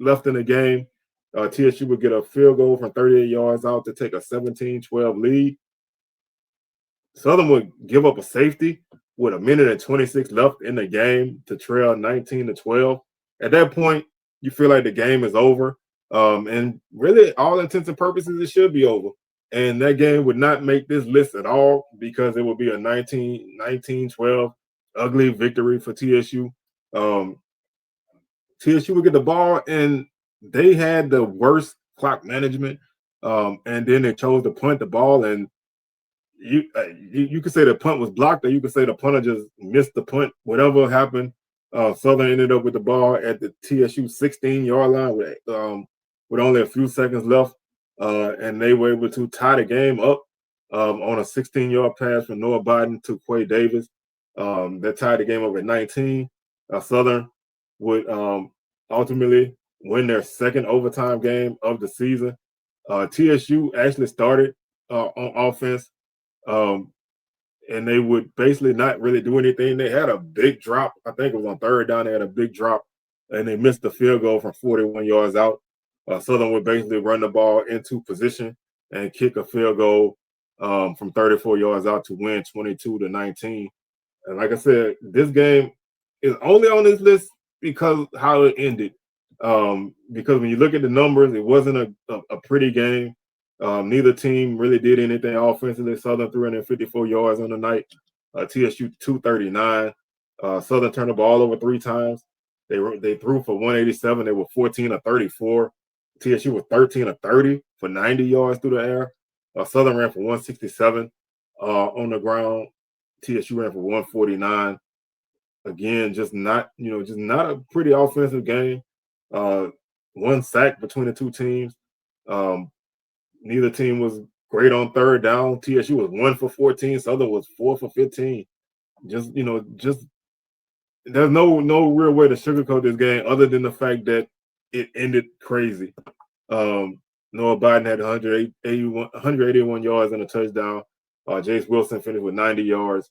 left in the game, TSU would get a field goal from 38 yards out to take a 17-12 lead. Southern would give up a safety with 1:26 left in the game to trail 19-12. At that point, you feel like the game is over. And really, all intents and purposes, it should be over. And that game would not make this list at all because it would be a 19-12 ugly victory for TSU. TSU would get the ball, and they had the worst clock management. And then they chose to punt the ball, and you could say the punt was blocked, or you could say the punter just missed the punt. Whatever happened, Southern ended up with the ball at the TSU 16-yard line with only a few seconds left, and they were able to tie the game up on a 16-yard pass from Noah Biden to Quay Davis. That tied the game up at 19. Southern would ultimately win their second overtime game of the season. TSU actually started on offense, and they would basically not really do anything. They had a big drop. I think it was on third down. They had a big drop, and they missed the field goal from 41 yards out. Southern would basically run the ball into position and kick a field goal from 34 yards out to win 22-19. And like I said, this game is only on this list because how it ended. Because when you look at the numbers, it wasn't a pretty game. Neither team really did anything offensively. Southern 354 yards on the night. TSU 239. Southern turned the ball over 3 times. They threw for 187. They were 14 of 34. TSU was 13 of 30 for 90 yards through the air. Southern ran for 167 on the ground. TSU ran for 149. Again, just not a pretty offensive game. 1 sack between the two teams. Neither team was great on third down. TSU was 1 for 14. Southern was 4 for 15. Just there's no real way to sugarcoat this game other than the fact that it ended crazy. Noah Biden had 181 yards and a touchdown. Jace Wilson finished with 90 yards.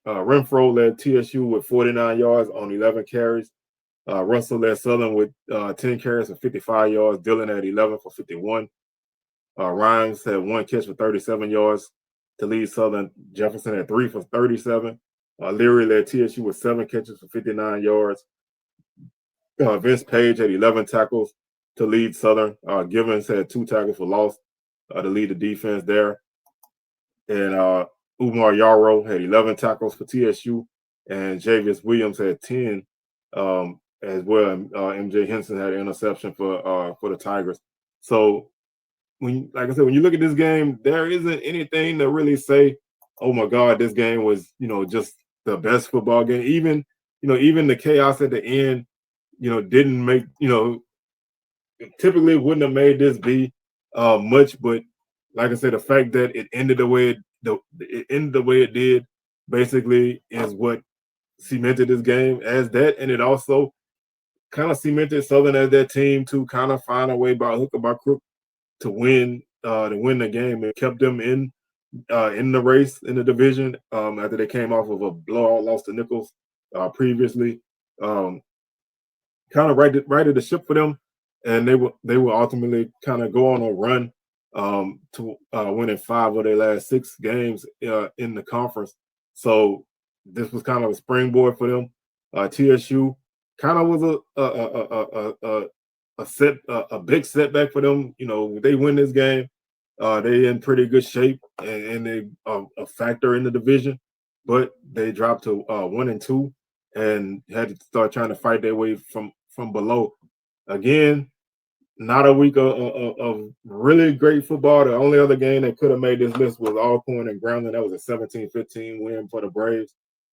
Renfro led TSU with 49 yards on 11 carries. Russell led Southern with 10 carries for 55 yards. Dillon had 11 for 51. Rhymes had 1 catch for 37 yards to lead Southern. Jefferson had 3 for 37. Leary led TSU with 7 catches for 59 yards. Vince Page had 11 tackles to lead Southern. Givens had 2 tackles for loss to lead the defense there. And Umar Yarrow had 11 tackles for TSU, and Javius Williams had 10 as well. MJ Henson had an interception for the Tigers. So like I said, when you look at this game, there isn't anything to really say, oh my God, this game was, just the best football game. Even the chaos at the end, didn't make, typically wouldn't have made this be much, but like I said, the fact that it ended the way it did basically is what cemented this game as that, and it also kind of cemented Southern as that team to kind of find a way by hook or by crook to win the game. It kept them in the race in the division after they came off of a blowout loss to Nichols previously. Kind of righted the ship for them, and they will ultimately kind of go on a run to winning 5 of their last 6 games in the conference. So this was kind of a springboard for them. TSU kind of was a big setback for them. They win this game. They in pretty good shape and they a factor in the division, but they dropped to 1-2 and had to start trying to fight their way from below. Again, not a week of really great football. The only other game that could have made this list was Alcorn and Grambling. That was a 17-15 win for the Braves.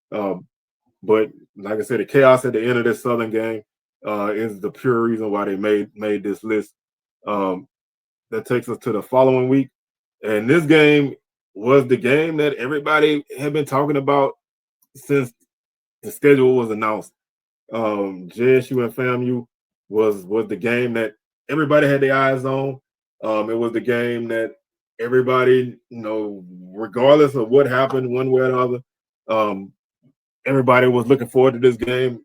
But like I said, the chaos at the end of this Southern game is the pure reason why they made this list. That takes us to the following week. And this game was the game that everybody had been talking about since the schedule was announced. JSU and FAMU was the game that everybody had their eyes on. It was the game that everybody, regardless of what happened one way or another, everybody was looking forward to this game.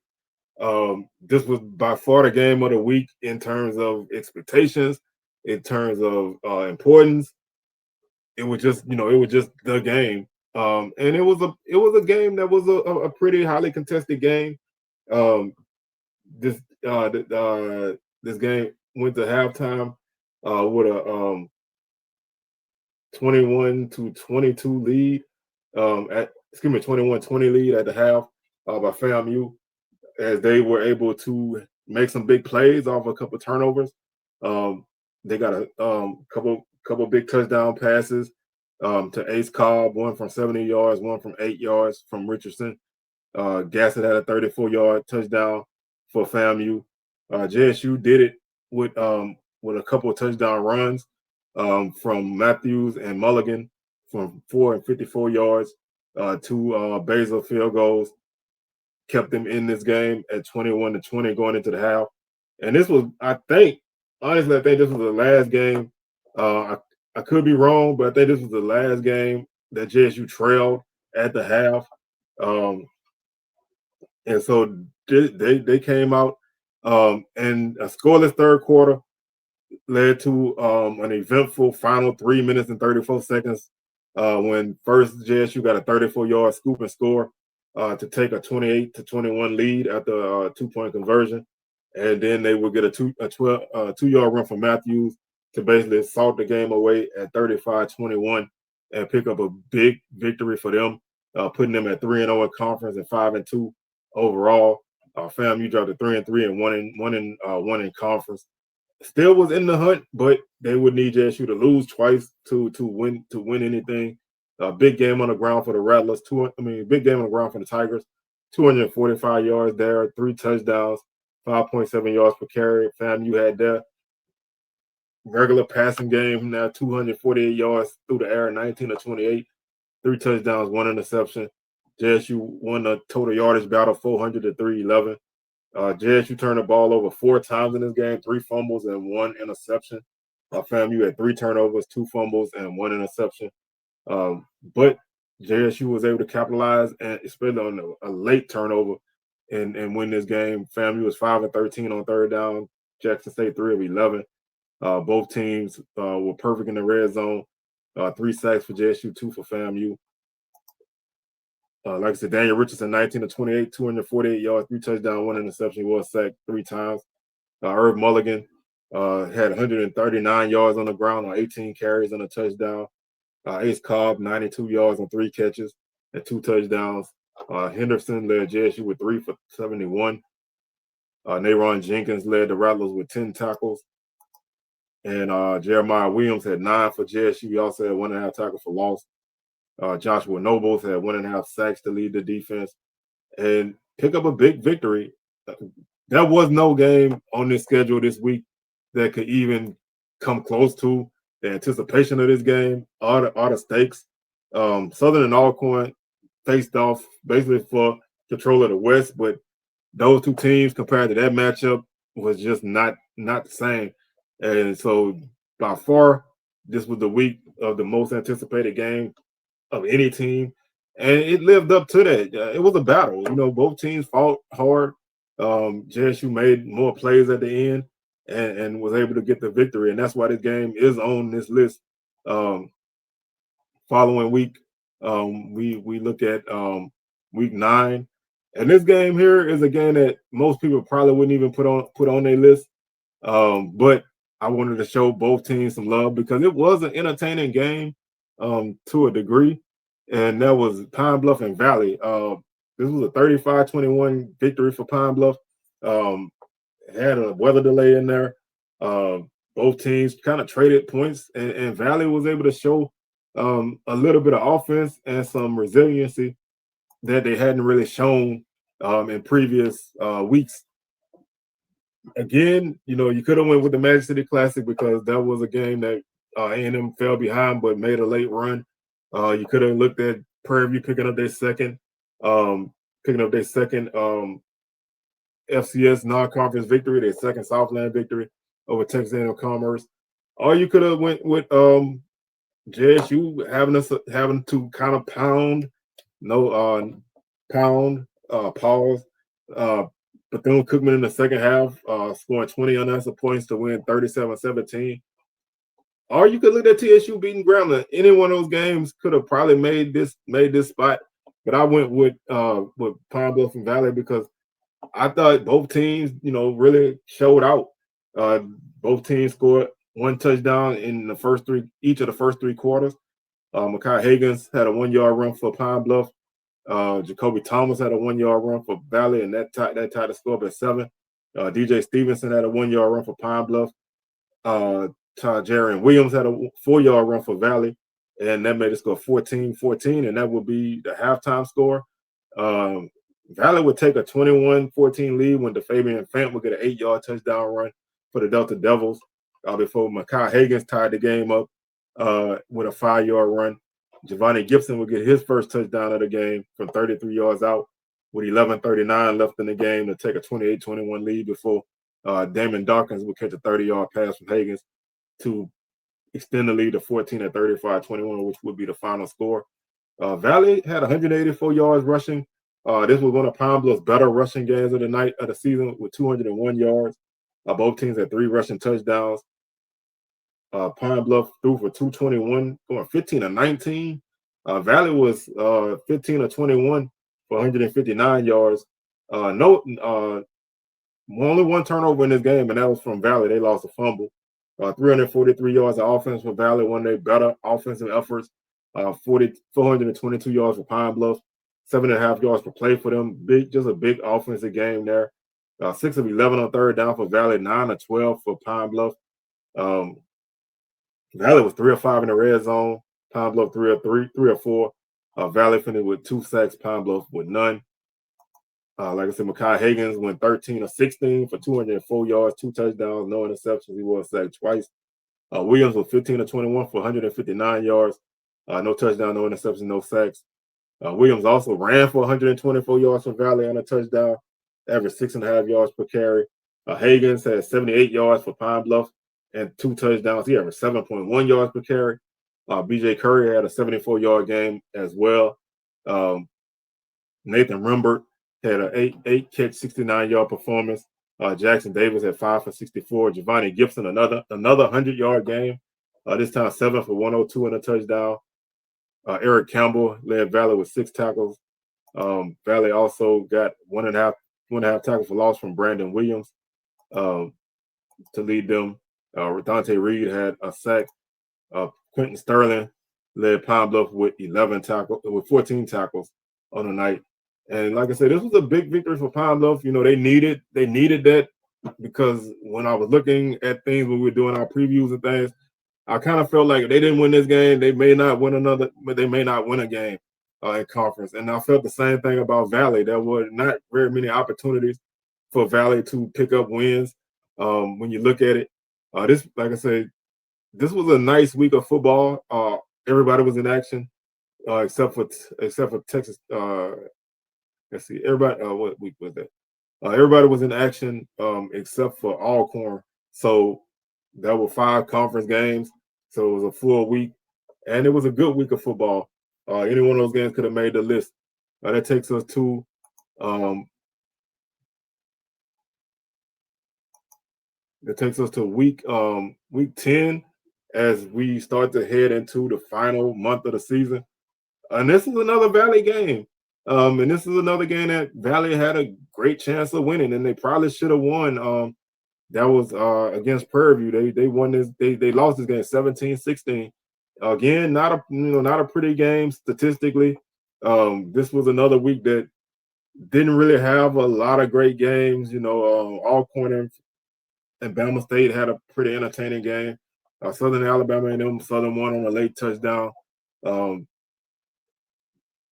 This was by far the game of the week in terms of expectations, in terms of importance. It was just the game. And it was a game that was a pretty highly contested game. This game went to halftime with a 21-22 lead. 21-20 lead at the half by FAMU, as they were able to make some big plays off a couple turnovers. They got a couple big touchdown passes to Ace Cobb, one from 70 yards, one from 8 yards from Richardson. Gassett had a 34-yard touchdown for FAMU. JSU did it with a couple of touchdown runs from Matthews and Mulligan from 4 and 54 yards, two Basil field goals, kept them in this game at 21-20 going into the half. And this was, honestly, I think this was the last game. I could be wrong, but I think this was the last game that JSU trailed at the half. And so they came out, and a scoreless third quarter led to an eventful final 3 minutes and 34 seconds when first JSU got a 34-yard scoop and score to take a 28-21 lead after a 2-point conversion. And then they would get a 2-yard run from Matthews to basically salt the game away at 35-21 and pick up a big victory for them, putting them at 3-0 in conference and 5-2 overall. FAMU dropped to 3-3 and 1 in conference. Still was in the hunt, but they would need JSU to lose twice to win anything. Big game on the ground for the Rattlers. Big game on the ground for the Tigers. 245 yards there, 3 touchdowns, 5.7 yards per carry. FAMU had their regular passing game now, 248 yards through the air, 19-28, 3 touchdowns, 1 interception. JSU won the total yardage battle, 400-311. JSU turned the ball over 4 times in this game, 3 fumbles and 1 interception. FAMU had 3 turnovers, 2 fumbles, and 1 interception. But JSU was able to capitalize, and especially on a late turnover, and win this game. FAMU was 5-13 on third down. Jackson State 3 of 11. Both teams were perfect in the red zone. 3 sacks for JSU, 2 for FAMU. Like I said, Daniel Richardson, 19-28, 248 yards, 3 touchdowns, 1 interception. He was sacked 3 times. Herb Mulligan had 139 yards on the ground on 18 carries and a touchdown. Ace Cobb, 92 yards on 3 catches and 2 touchdowns. Henderson led JSU with 3 for 71. Nayron Jenkins led the Rattlers with 10 tackles. And Jeremiah Williams had 9 for JSU. He also had 1.5 tackles for loss. Joshua Nobles had 1.5 sacks to lead the defense and pick up a big victory. There was no game on this schedule this week that could even come close to the anticipation of this game, all the stakes. Southern and Alcorn faced off basically for control of the West, but those 2 teams compared to that matchup was just not the same. And so by far, this was the week of the most anticipated game of any team, and it lived up to that. It was a battle. Both teams fought hard. JSU made more plays at the end and was able to get the victory, and that's why this game is on this list. Following week, we look at week 9, and this game here is a game that most people probably wouldn't even put on their list. But I wanted to show both teams some love because it was an entertaining game. To a degree, and that was Pine Bluff and Valley. This was a 35-21 victory for Pine Bluff. Had a weather delay in there. Both teams kind of traded points, and Valley was able to show a little bit of offense and some resiliency that they hadn't really shown in previous weeks. Again, you could have went with the Magic City Classic because that was a game that A&M fell behind but made a late run. You could have looked at Prairie View picking up their second FCS non-conference victory, their second Southland victory over Texas A&M Commerce. Or you could have went with JSU having to kind of pause. Bethune-Cookman in the second half, scoring 20 unanswered points to win 37-17. Or you could look at TSU beating Grambling. Any one of those games could have probably made this spot, but I went with Pine Bluff and Valley because I thought both teams, really showed out. Both teams scored 1 touchdown in each of the first 3 quarters. Makai Higgins had a 1-yard run for Pine Bluff. Jacoby Thomas had a 1-yard run for Valley, and that tied the score up at 7. DJ Stevenson had a 1-yard run for Pine Bluff. Jaron Williams had a 4-yard run for Valley, and that made it score 14-14, and that would be the halftime score. Valley would take a 21-14 lead when DeFabian Fant would get an 8-yard touchdown run for the Delta Devils before Makai Higgins tied the game up with a 5-yard run. Giovanni Gibson will get his first touchdown of the game from 33 yards out with 11:39 left in the game to take a 28-21 lead before Damon Dawkins would catch a 30-yard pass from Higgins to extend the lead to 14 at 35-21, which would be the final score. Valley had 184 yards rushing. This was one of Pine Bluff's better rushing games of the night of the season with 201 yards. Both teams had 3 rushing touchdowns. Pine Bluff threw for 221, going 15 of 19. Valley was 15 of 21 for 159 yards. Only one turnover in this game, and that was from Valley. They lost a fumble. 343 yards of offense for Valley, one of their better offensive efforts. 422 yards for Pine Bluff, 7.5 yards per play for them. Just a big offensive game there. 6 of 11 on third down for Valley, 9 of 12 for Pine Bluff. Valley was 3 of 5 in the red zone. Pine Bluff 3 of 4. Valley finished with 2 sacks. Pine Bluff with none. Like I said, Mekhi Higgins went 13 of 16 for 204 yards, 2 touchdowns, no interceptions. He was sacked twice. Williams was 15 of 21 for 159 yards, no touchdown, no interceptions, no sacks. Williams also ran for 124 yards for Valley and a touchdown, averaged 6.5 yards per carry. Higgins had 78 yards for Pine Bluff and 2 touchdowns. He averaged 7.1 yards per carry. BJ Curry had a 74-yard game as well. Nathan Rimbert had an 8 catch, 69-yard performance. Jackson Davis had 5 for 64. Giovanni Gibson, another 100-yard game. This time 7 for 102 and a touchdown. Eric Campbell led Valley with 6 tackles. Valley also got one and a half tackles for loss from Brandon Williams to lead them. Dante Reed had a sack. Quentin Sterling led Pine Bluff with 14 tackles on the night. And like I said, this was a big victory for Pine Bluff. You know, they needed that, because when I was looking at things when we were doing our previews and things, I kind of felt like if they didn't win this game, they may not win a game in conference. And I felt the same thing about Valley. There were not very many opportunities for Valley to pick up wins. When you look at it, this, like I said, this was a nice week of football. Everybody was in action, except for Texas. Let's see, everybody. What week was that? Everybody was in action except for Alcorn. So there were 5 conference games. So it was a full week, and it was a good week of football. Any one of those games could have made the list. That takes us to week 10 as we start to head into the final month of the season. And this is another Valley game. And this is another game that Valley had a great chance of winning, and they probably should have won. That was against Prairie View. They won this. They lost this game 17-16. Again, not a pretty game statistically. This was another week that didn't really have a lot of great games. Alcorn and Bama State had a pretty entertaining game. Southern Alabama and them, Southern won on a late touchdown.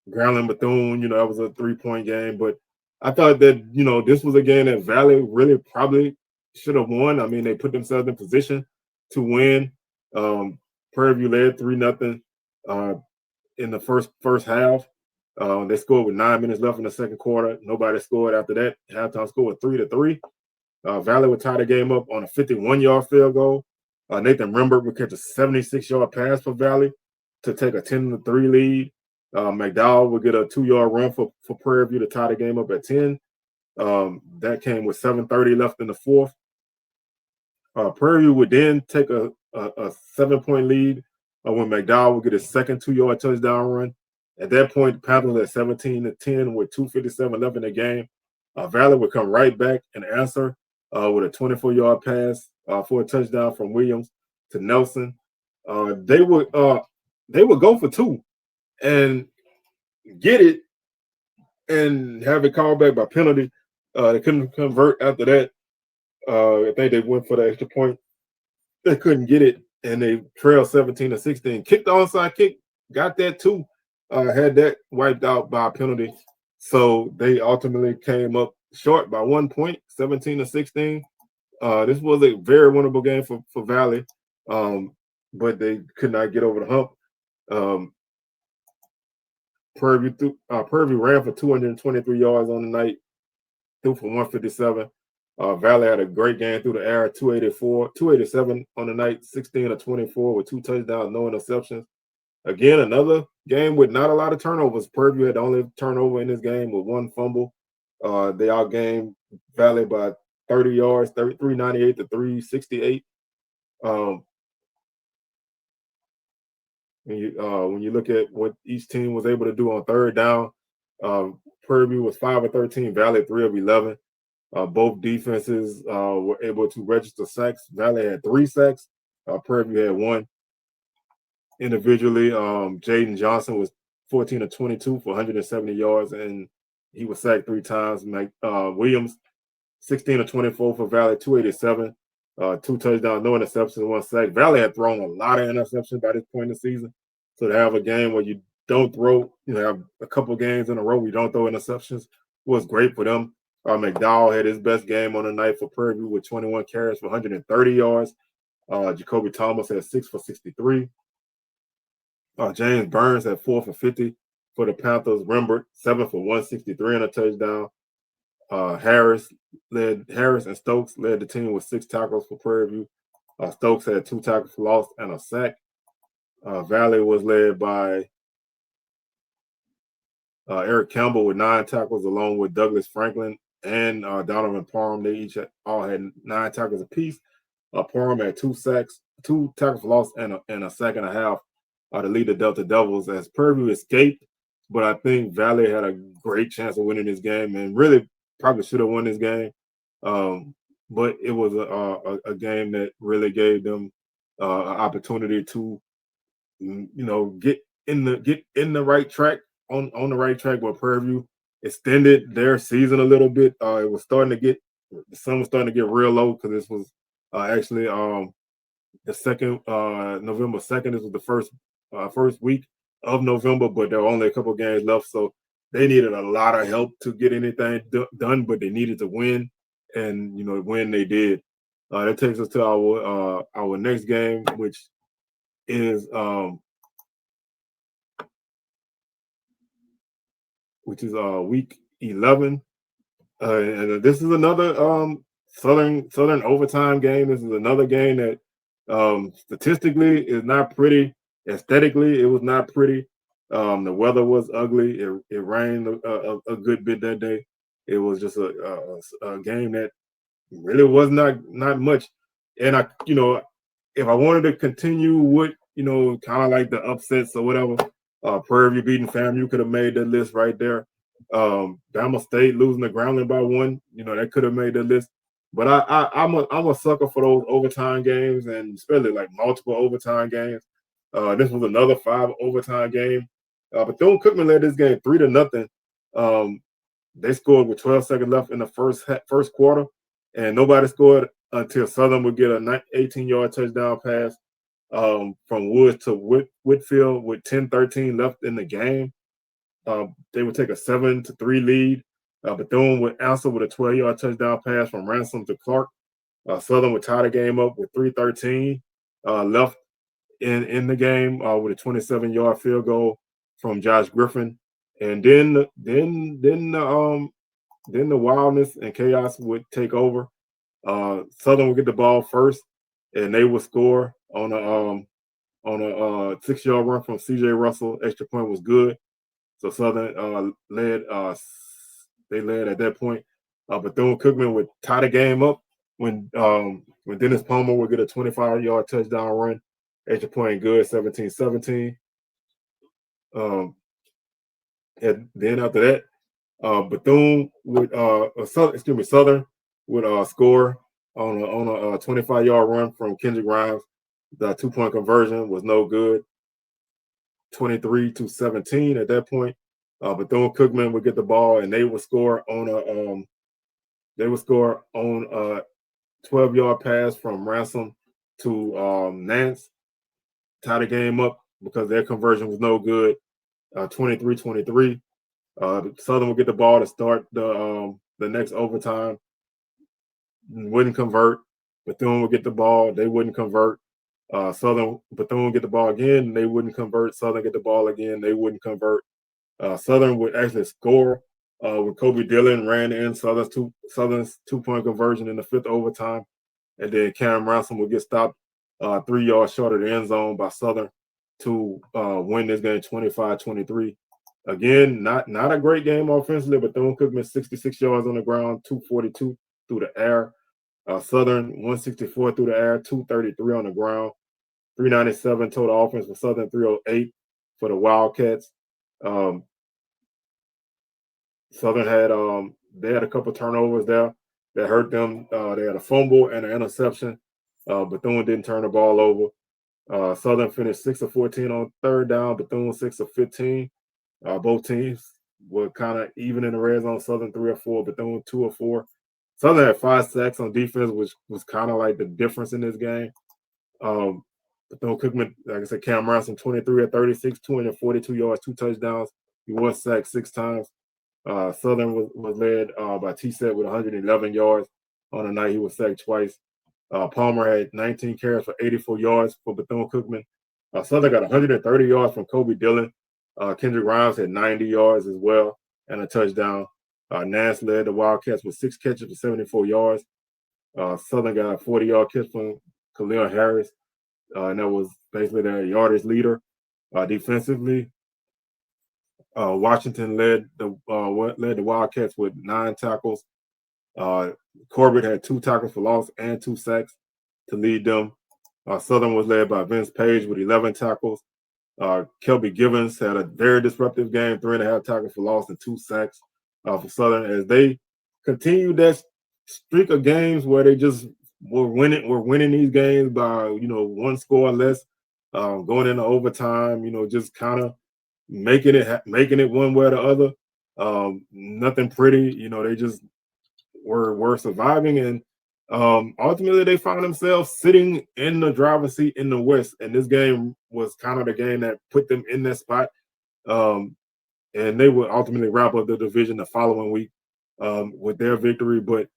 Grambling Bethune, that was a 3-point game. But I thought that, this was a game that Valley really probably should have won. I mean, they put themselves in position to win. Prairie View led 3-0 in the first half. They scored with 9 minutes left in the second quarter. Nobody scored after that. Halftime score was 3-3. Valley would tie the game up on a 51-yard field goal. Nathan Rimbert would catch a 76-yard pass for Valley to take a 10-3 lead. McDowell would get a 2-yard run for Prairie View to tie the game up at 10. That came with 7:30 left in the fourth. Prairie View would then take a 7-point lead when McDowell would get his second 2-yard touchdown run. At that point, the Panthers at 17-10 with 2:57 left in the game. Valley would come right back and answer with a 24-yard pass for a touchdown from Williams to Nelson. They would go for 2 and get it and have it called back by penalty. They couldn't convert after that. I think they went for the extra point. They couldn't get it, and they trailed 17-16. Kicked the onside kick, got that too. Had that wiped out by a penalty. So they ultimately came up short by 1 point, 17-16. This was a very winnable game for Valley, but they could not get over the hump. Purview ran for 223 yards on the night, threw for 157. Valley had a great game through the air, 287 on the night, 16 of 24 with 2 touchdowns, no interceptions. Again, another game with not a lot of turnovers. Purview had the only turnover in this game with 1 fumble. They outgained Valley by 30 yards, 398 to 368. When you look at what each team was able to do on third down, Purview was 5 of 13, Valley 3 of 11. Both defenses were able to register sacks. Valley had 3 sacks. Purview had 1. Individually, Jaden Johnson was 14 of 22 for 170 yards, and he was sacked 3 times. Williams, 16 of 24 for Valley, 287. 2 touchdowns, no interceptions, 1 sack. Valley had thrown a lot of interceptions by this point in the season. So to have a game where you don't throw, have a couple games in a row where you don't throw interceptions was great for them. McDowell had his best game on the night for Purview with 21 carries for 130 yards. Jacoby Thomas had 6 for 63. James Burns had 4 for 50 for the Panthers. Rembert, 7 for 163 and a touchdown. Harris and Stokes led the team with 6 tackles for Prairie View. Stokes had 2 tackles for loss and a sack. Valley was led by Eric Campbell with 9 tackles, along with Douglas Franklin and Donovan Parham. They all had 9 tackles apiece. Parham had 2 sacks, 2 tackles for loss, and a sack and a half to lead the Delta Devils as Purview escaped. But I think Valley had a great chance of winning this game and really probably should have won this game. But it was a game that really gave them an opportunity to, get in the right track, on the right track. Where Prairie View extended their season a little bit. It was starting to get, the sun was starting to get real low because this was actually the second November 2nd. This was the first week of November, but there were only a couple games left, so they needed a lot of help to get anything done, but they needed to win, and win they did. That takes us to our next game, which is week 11, and this is another Southern overtime game. This is another game that statistically is not pretty. Aesthetically, it was not pretty. The weather was ugly. It rained a good bit that day. It was just a game that really was not much. And if I wanted to continue with kind of like the upsets or whatever, Prairie View beating FAMU could have made the list right there. Bama State losing to Grambling by 1, that could have made the list. But I'm a sucker for those overtime games, and especially like multiple overtime games. This was another 5 overtime game. Bethune-Cookman led this game 3-0. They scored with 12 seconds left in the first quarter, and nobody scored until Southern would get a 18-yard touchdown pass from Woods to Whitfield with 10-13 left in the game. They would take a 7-3 lead. Bethune would answer with a 12-yard touchdown pass from Ransom to Clark. Southern would tie the game up with 3:13 left in the game with a 27-yard field goal from Josh Griffin, and then the wildness and chaos would take over. Southern would get the ball first, and they would score on a 6-yard run from C.J. Russell. Extra point was good, so Southern led. They led at that point. Bethune-Cookman would tie the game up when Dennis Palmer would get a 25-yard touchdown run. Extra point good, 17-17. And then after that, Bethune would Southern would score on a 25-yard run from Kendrick Grimes. The 2-point conversion was no good. 23-17 at that point. Bethune-Cookman would get the ball, and they would score on a 12-yard pass from Ransom to Nance. Tie the game up because their conversion was no good. 23-23. Southern would get the ball to start the next overtime. Wouldn't convert. Bethune would get the ball. They wouldn't convert. Bethune would get the ball again. They wouldn't convert. Southern get the ball again. They wouldn't convert. Southern would actually score when Kobe Dillon ran in Southern's 2-point conversion in the 5th overtime. And then Cam Ransom would get stopped 3 yards short of the end zone by Southern to win this game 25-23. Again, not a great game offensively, but Bethune-Cookman 66 yards on the ground, 242 through the air. Southern 164 through the air, 233 on the ground, 397 total offense for Southern, 308 for the Wildcats. Southern had they had a couple turnovers there that hurt them. They had a fumble and an interception. Bethune didn't turn the ball over. Southern finished 6 of 14 on 3rd down. Bethune 6 of 15. Both teams were kind of even in the red zone. Southern 3 of 4, Bethune 2 of 4. Southern had 5 sacks on defense, which was kind of like the difference in this game. Bethune-Cookman, like I said, Cam Ransom 23 of 36, 242 yards, 2 touchdowns. He was sacked 6 times. Southern was led by T-Set with 111 yards on the night. He was sacked twice. Palmer had 19 carries for 84 yards for Bethune-Cookman. Southern got 130 yards from Kobe Dillon. Kendrick Grimes had 90 yards as well and a touchdown. Nance led the Wildcats with 6 catches for 74 yards. Southern got a 40-yard catch from Khalil Harris, and that was basically their yardage leader. Defensively, Washington led the Wildcats with 9 tackles. Corbett had 2 tackles for loss and 2 sacks to lead them. Southern was led by Vince Page with 11 tackles. Kelby Givens had a very disruptive game, 3.5 tackles for loss and 2 sacks for Southern as they continued that streak of games where they just were winning these games by 1 score or less, going into overtime. Just kind of making it one way or the other. Nothing pretty. They just were surviving, and ultimately they found themselves sitting in the driver's seat in the West, and this game was kind of the game that put them in that spot. And they would ultimately wrap up the division the following week with their victory. But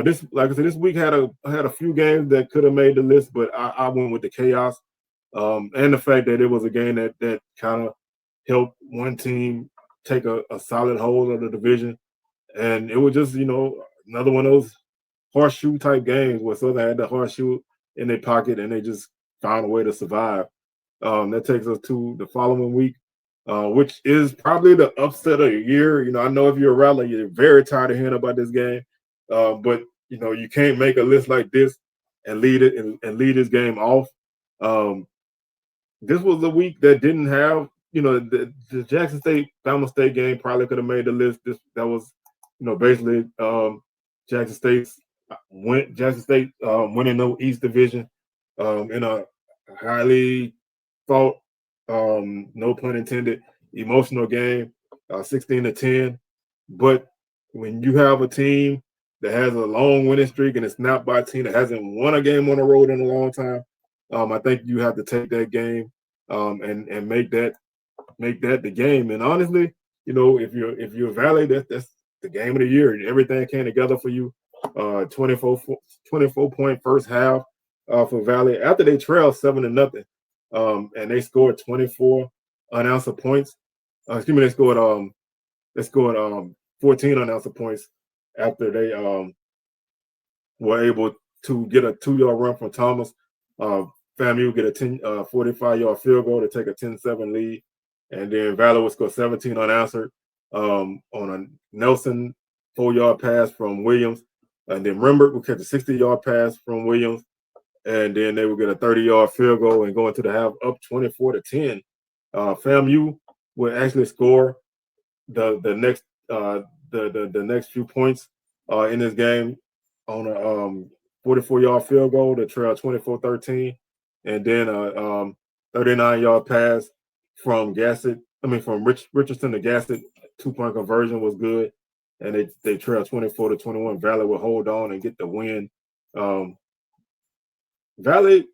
this, like I said, this week had a few games that could have made the list, but I went with the chaos and the fact that it was a game that kind of helped one team take a solid hold of the division, and it was just another one of those horseshoe type games where Southern had the horseshoe in their pocket and they just found a way to survive. That takes us to the following week, which is probably the upset of the year. I know if you're a Rattler, you're very tired of hearing about this game, but you can't make a list like this and lead this game off. This was a week that didn't have the Jackson State Bama State game probably could have made the list. That was basically Jackson State winning the East Division in a highly thought, no pun intended, emotional game, 16-10. But when you have a team that has a long winning streak and it's not by a team that hasn't won a game on the road in a long time, I think you have to take that game and make that the game. And honestly, if you're Valley, that's the game of the year. Everything came together for you. 24-point first half for Valley after they trailed 7-0, and they scored 24 unanswered points. They scored 14 unanswered points after they were able to get a 2-yard run from Thomas. FAMU get a 45-yard field goal to take a 10-7 lead, and then Valley would score 17 unanswered on a Nelson 4-yard pass from Williams. And then Rembert would catch a 60-yard pass from Williams, and then they would get a 30-yard field goal and go into the half up 24-10. FAMU would actually score the next few points in this game on a 44-yard field goal to trail 24-13, and then a 39-yard pass from Richardson to Gassett. 2-point conversion was good, and they trailed 24-21. Valley would hold on and get the win. Valley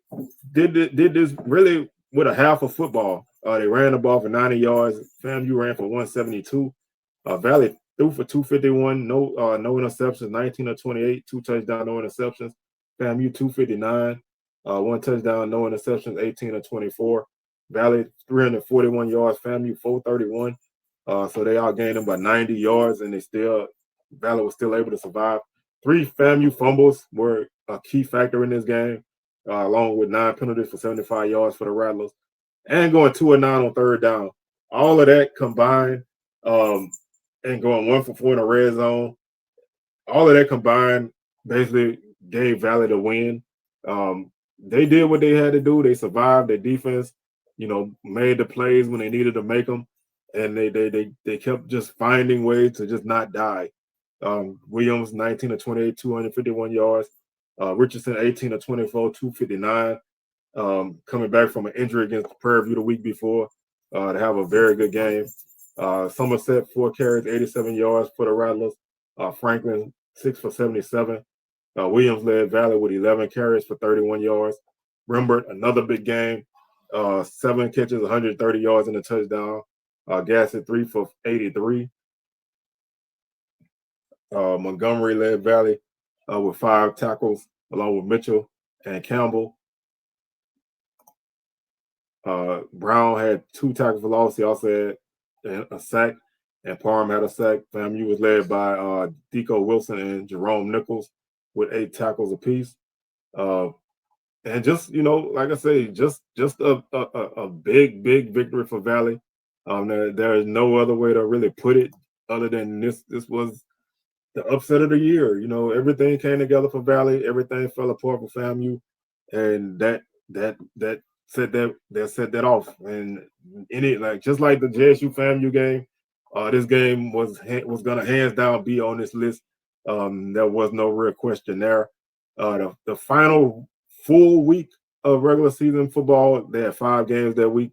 did this really with a half of football. They ran the ball for 90 yards. FAMU ran for 172. Valley threw for 251, no interceptions, 19 of 28, 2 touchdowns, no interceptions. FAMU 259, 1 touchdown, no interceptions, 18 of 24. Valley 341 yards, FAMU 431. So they outgained them by 90 yards, and Valley was still able to survive. 3 FAMU fumbles were a key factor in this game, along with 9 penalties for 75 yards for the Rattlers, and going 2 of 9 on third down. All of that combined, and going 1 for 4 in the red zone, all of that combined basically gave Valley the win. They did what they had to do. They survived. Their defense, made the plays when they needed to make them, and they kept just finding ways to just not die. Williams 19 of 28, 251 yards. Richardson 18 of 24, 259. Coming back from an injury against Prairie View the week before, to have a very good game. Somerset 4 carries, 87 yards for the Rattlers. Franklin 6 for 77. Williams led Valley with 11 carries for 31 yards. Rembert, another big game, 7 catches, 130 yards and a touchdown. Gassett 3 for 83. Montgomery led Valley with 5 tackles, along with Mitchell and Campbell. Brown had 2 tackles for loss. He also had a sack, and Parham had a sack. FAMU was led by Deco Wilson and Jerome Nichols with 8 tackles apiece. And just, like I say, just a big victory for Valley. There is no other way to really put it other than this was the upset of the year. Everything came together for Valley. Everything fell apart for FAMU, and that set that off. And just like the JSU FAMU game, this game was gonna hands down be on this list. There was no real question there. The final full week of regular season football, they had 5 games that week,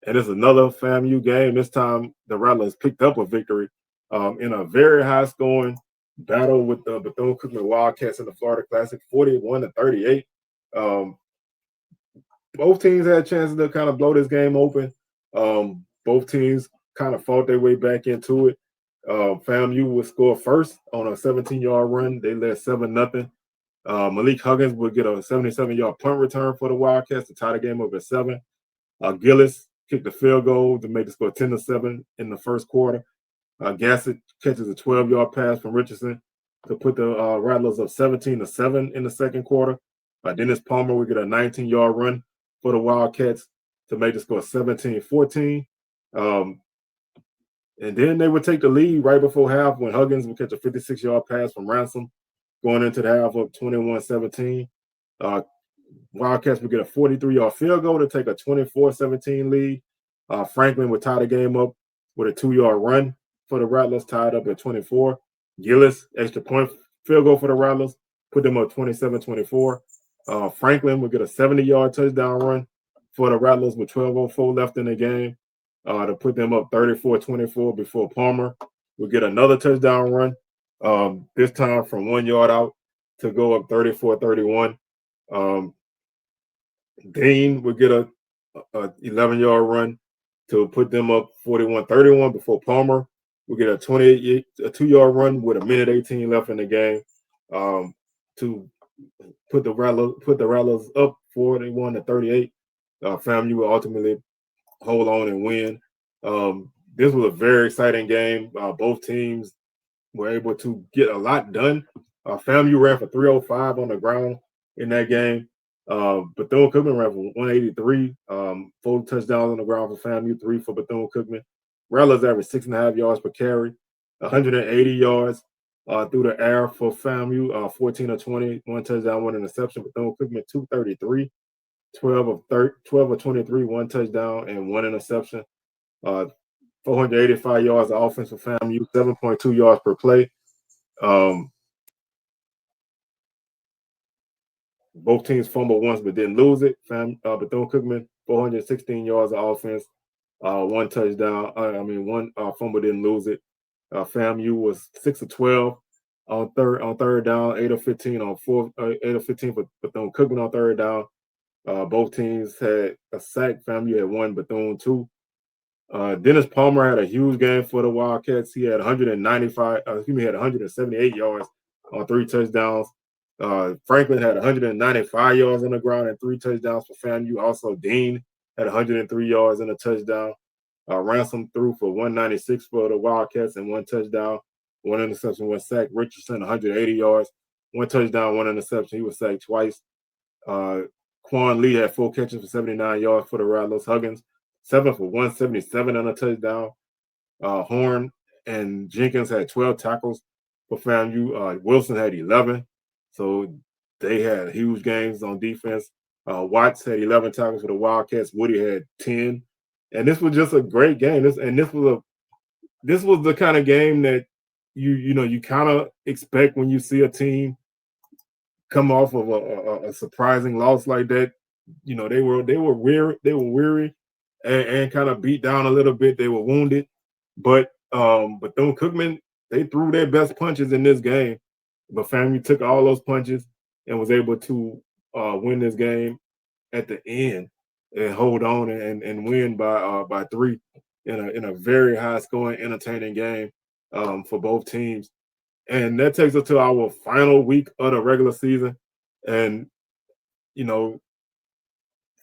and it's another FAMU game. This time the Rattlers picked up a victory in a very high scoring battle with the Bethune-Cookman Wildcats in the Florida Classic, 41-38. Both teams had chances to kind of blow this game open. Both teams kind of fought their way back into it. FAMU would score first on a 17-yard run. They led 7-0. Malik Huggins would get a 77-yard punt return for the Wildcats to tie the game up at 7. Gillis kicked the field goal to make the score 10-7 in the first quarter. Gassett catches a 12-yard pass from Richardson to put the Rattlers up 17-7 in the second quarter. Dennis Palmer would get a 19-yard run for the Wildcats to make the score 17-14. And then they would take the lead right before half when Huggins would catch a 56-yard pass from Ransom going into the half of 21-17. Wildcats would get a 43-yard field goal to take a 24-17 lead. Franklin would tie the game up with a 2-yard run for the Rattlers, tied up at 24. Gillis, extra point field goal for the Rattlers, put them up 27-24. Franklin would get a 70-yard touchdown run for the Rattlers with 12:04 left in the game to put them up 34-24 before Palmer would get another touchdown run, this time from 1 yard out to go up 34-31. Dean would get a 11-yard run to put them up 41-31 before Palmer would get a 2-yard run with 1:18 left in the game to put the Rattlers up 41-38. FAMU will ultimately hold on and win. This was a very exciting game. Both teams were able to get a lot done. FAMU ran for 305 on the ground in that game. Bethune-Cookman ran for 183. 4 touchdowns on the ground for FAMU, 3 for Bethune-Cookman. Rattlers averaged 6.5 yards per carry, 180 yards through the air for FAMU, 14 of 20, 1 touchdown, 1 interception. Bethune-Cookman 233, 12 of 23, 1 touchdown and 1 interception. 485 yards of offense for FAMU, 7.2 yards per play. Both teams fumbled once but didn't lose it. Bethune-Cookman 416 yards of offense, 1 touchdown. One fumble, didn't lose it. FAMU was 6 of 12 on third down, 8 of 15 on 8 of 15 for Bethune-Cookman on third down. Both teams had a sack. FAMU had 1, Bethune 2. Dennis Palmer had a huge game for the Wildcats. He had 178 yards on 3 touchdowns. Franklin had 195 yards on the ground and 3 touchdowns for FAMU. Also, Dean had 103 yards and a touchdown. Ransom threw for 196 for the Wildcats and 1 touchdown, 1 interception, 1 sack. Richardson 180 yards, 1 touchdown, 1 interception. He was sacked twice. Quan Lee had 4 catches for 79 yards for the Rattlers. Huggins 7 for 177 and a touchdown. Horn and Jenkins had 12 tackles for FAMU. Wilson had 11. So they had huge games on defense. Watts had 11 tackles for the Wildcats. Woody had 10. And this was just a great game. This was the kind of game that you kind of expect when you see a team come off of a surprising loss like that. They were weary and kind of beat down a little bit. They were wounded. But Cookman, they threw their best punches in this game. But FAMU took all those punches and was able to win this game at the end and hold on and win by 3 in a very high scoring, entertaining game for both teams. And that takes us to our final week of the regular season. And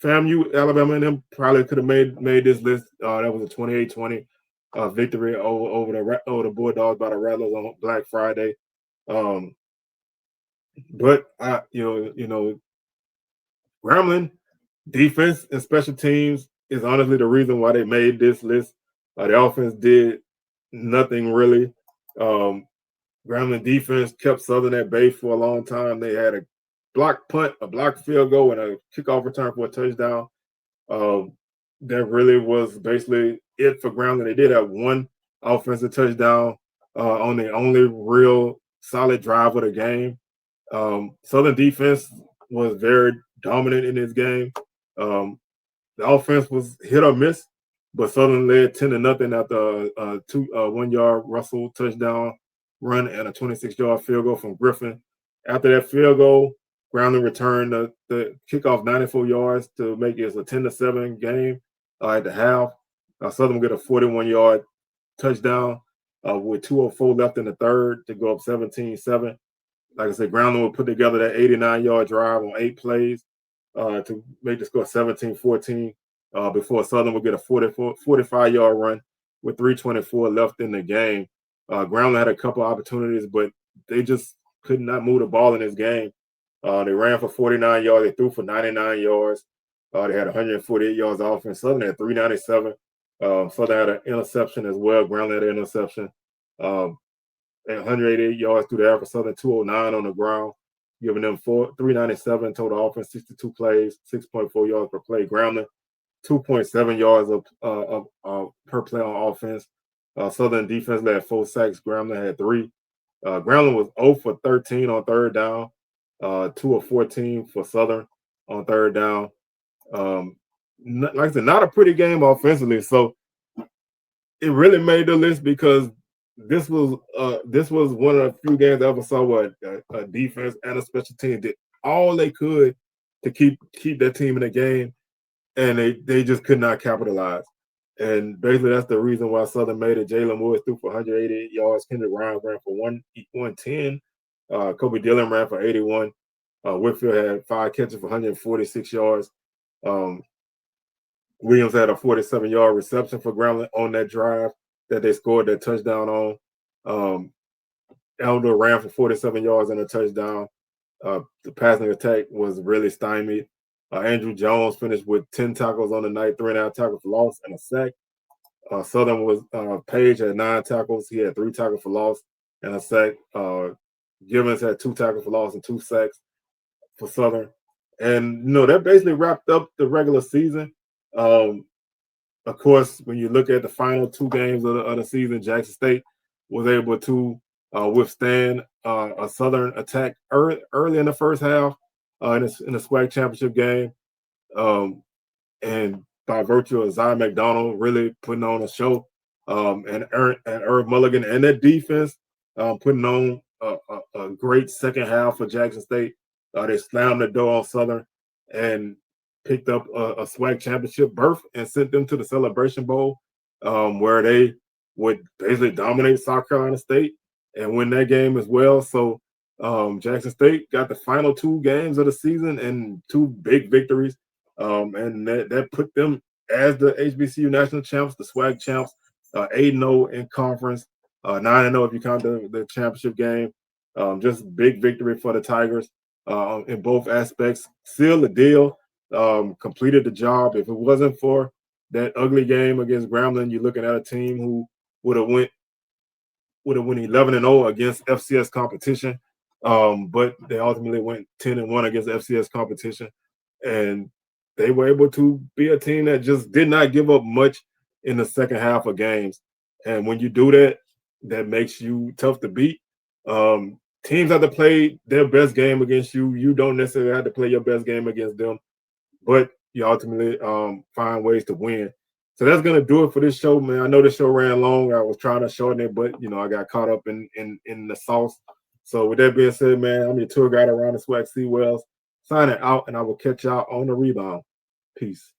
FAMU, Alabama, and them probably could have made this list. That was a 28-20 victory over the Bulldogs by the Rattlers on Black Friday. But Grambling defense and special teams is honestly the reason why they made this list. The offense did nothing really. Grambling defense kept Southern at bay for a long time. They had a blocked punt, a blocked field goal, and a kickoff return for a touchdown. That really was basically it for Grambling. They did have one offensive touchdown on the only real solid drive of the game. Southern defense was very dominant in this game. The offense was hit or miss, but Southern led 10-0 after a 1-yard Russell touchdown run and a 26-yard field goal from Griffin. After that field goal, Grambling returned the kickoff 94 yards to make it a 10-7 game at the half. Southern would get a 41-yard touchdown with 2:04 left in the third to go up 17-7. Like I said, Grambling would put together that 89-yard drive on 8 plays to make the score 17-14 before Southern would get a 45-yard run with 3:24 left in the game. Grambling had a couple opportunities, but they just could not move the ball in this game. They ran for 49 yards. They threw for 99 yards. They had 148 yards of offense. Southern had 397. Southern had an interception as well. Grambling had an interception. 188 yards through the air for Southern, 209 on the ground, giving them 397 total offense, 62 plays, 6.4 yards per play. Grambling, 2.7 yards of per play on offense. Southern defense led 4 sacks. Grambling had 3. Grambling was 0 for 13 on third down, 2 of 14 for Southern on third down. Like I said, not a pretty game offensively. So it really made the list because this was one of the few games I ever saw where a defense and a special team did all they could to keep that team in the game, and they just could not capitalize. And basically, that's the reason why Southern made it. Jalen Woods threw for 188 yards. Kendrick Ryan ran for 110. Kobe Dillon ran for 81. Whitfield had 5 catches for 146 yards. Williams had a 47-yard reception for Grambling on that drive that they scored that touchdown on. Elder ran for 47 yards and a touchdown. The passing attack was really stymied. Andrew Jones finished with 10 tackles on the night, 3.5 tackles for loss and a sack. Southern was Page had 9 tackles. He had 3 tackles for loss and a sack. Givens had 2 tackles for loss and 2 sacks for Southern. And that basically wrapped up the regular season. Of course, when you look at the final 2 games of the season, Jackson State was able to withstand a Southern attack early in the first half in the SWAC championship game. And by virtue of Zion McDonald really putting on a show, and Irv Mulligan and that defense putting on a great second half for Jackson State. They slammed the door on Southern and picked up a SWAC championship berth and sent them to the Celebration Bowl, where they would basically dominate South Carolina State and win that game as well. So Jackson State got the final 2 games of the season and 2 big victories, and that put them as the HBCU national champs, the SWAC champs, 8-0 in conference, 9-0 if you count the championship game. Just big victory for the Tigers in both aspects. Sealed the deal, completed the job. If it wasn't for that ugly game against Grambling, you're looking at a team who would have went 11-0 against FCS competition. But they ultimately went 10-1 against FCS competition. And they were able to be a team that just did not give up much in the second half of games. And when you do that, that makes you tough to beat. Teams have to play their best game against you. You don't necessarily have to play your best game against them, but you ultimately find ways to win. So that's gonna do it for this show, man. I know the show ran long. I was trying to shorten it, but I got caught up in the sauce. So with that being said, man, I'm your tour guide around the SWAC Seawells, signing out, and I will catch y'all on the rebound. Peace.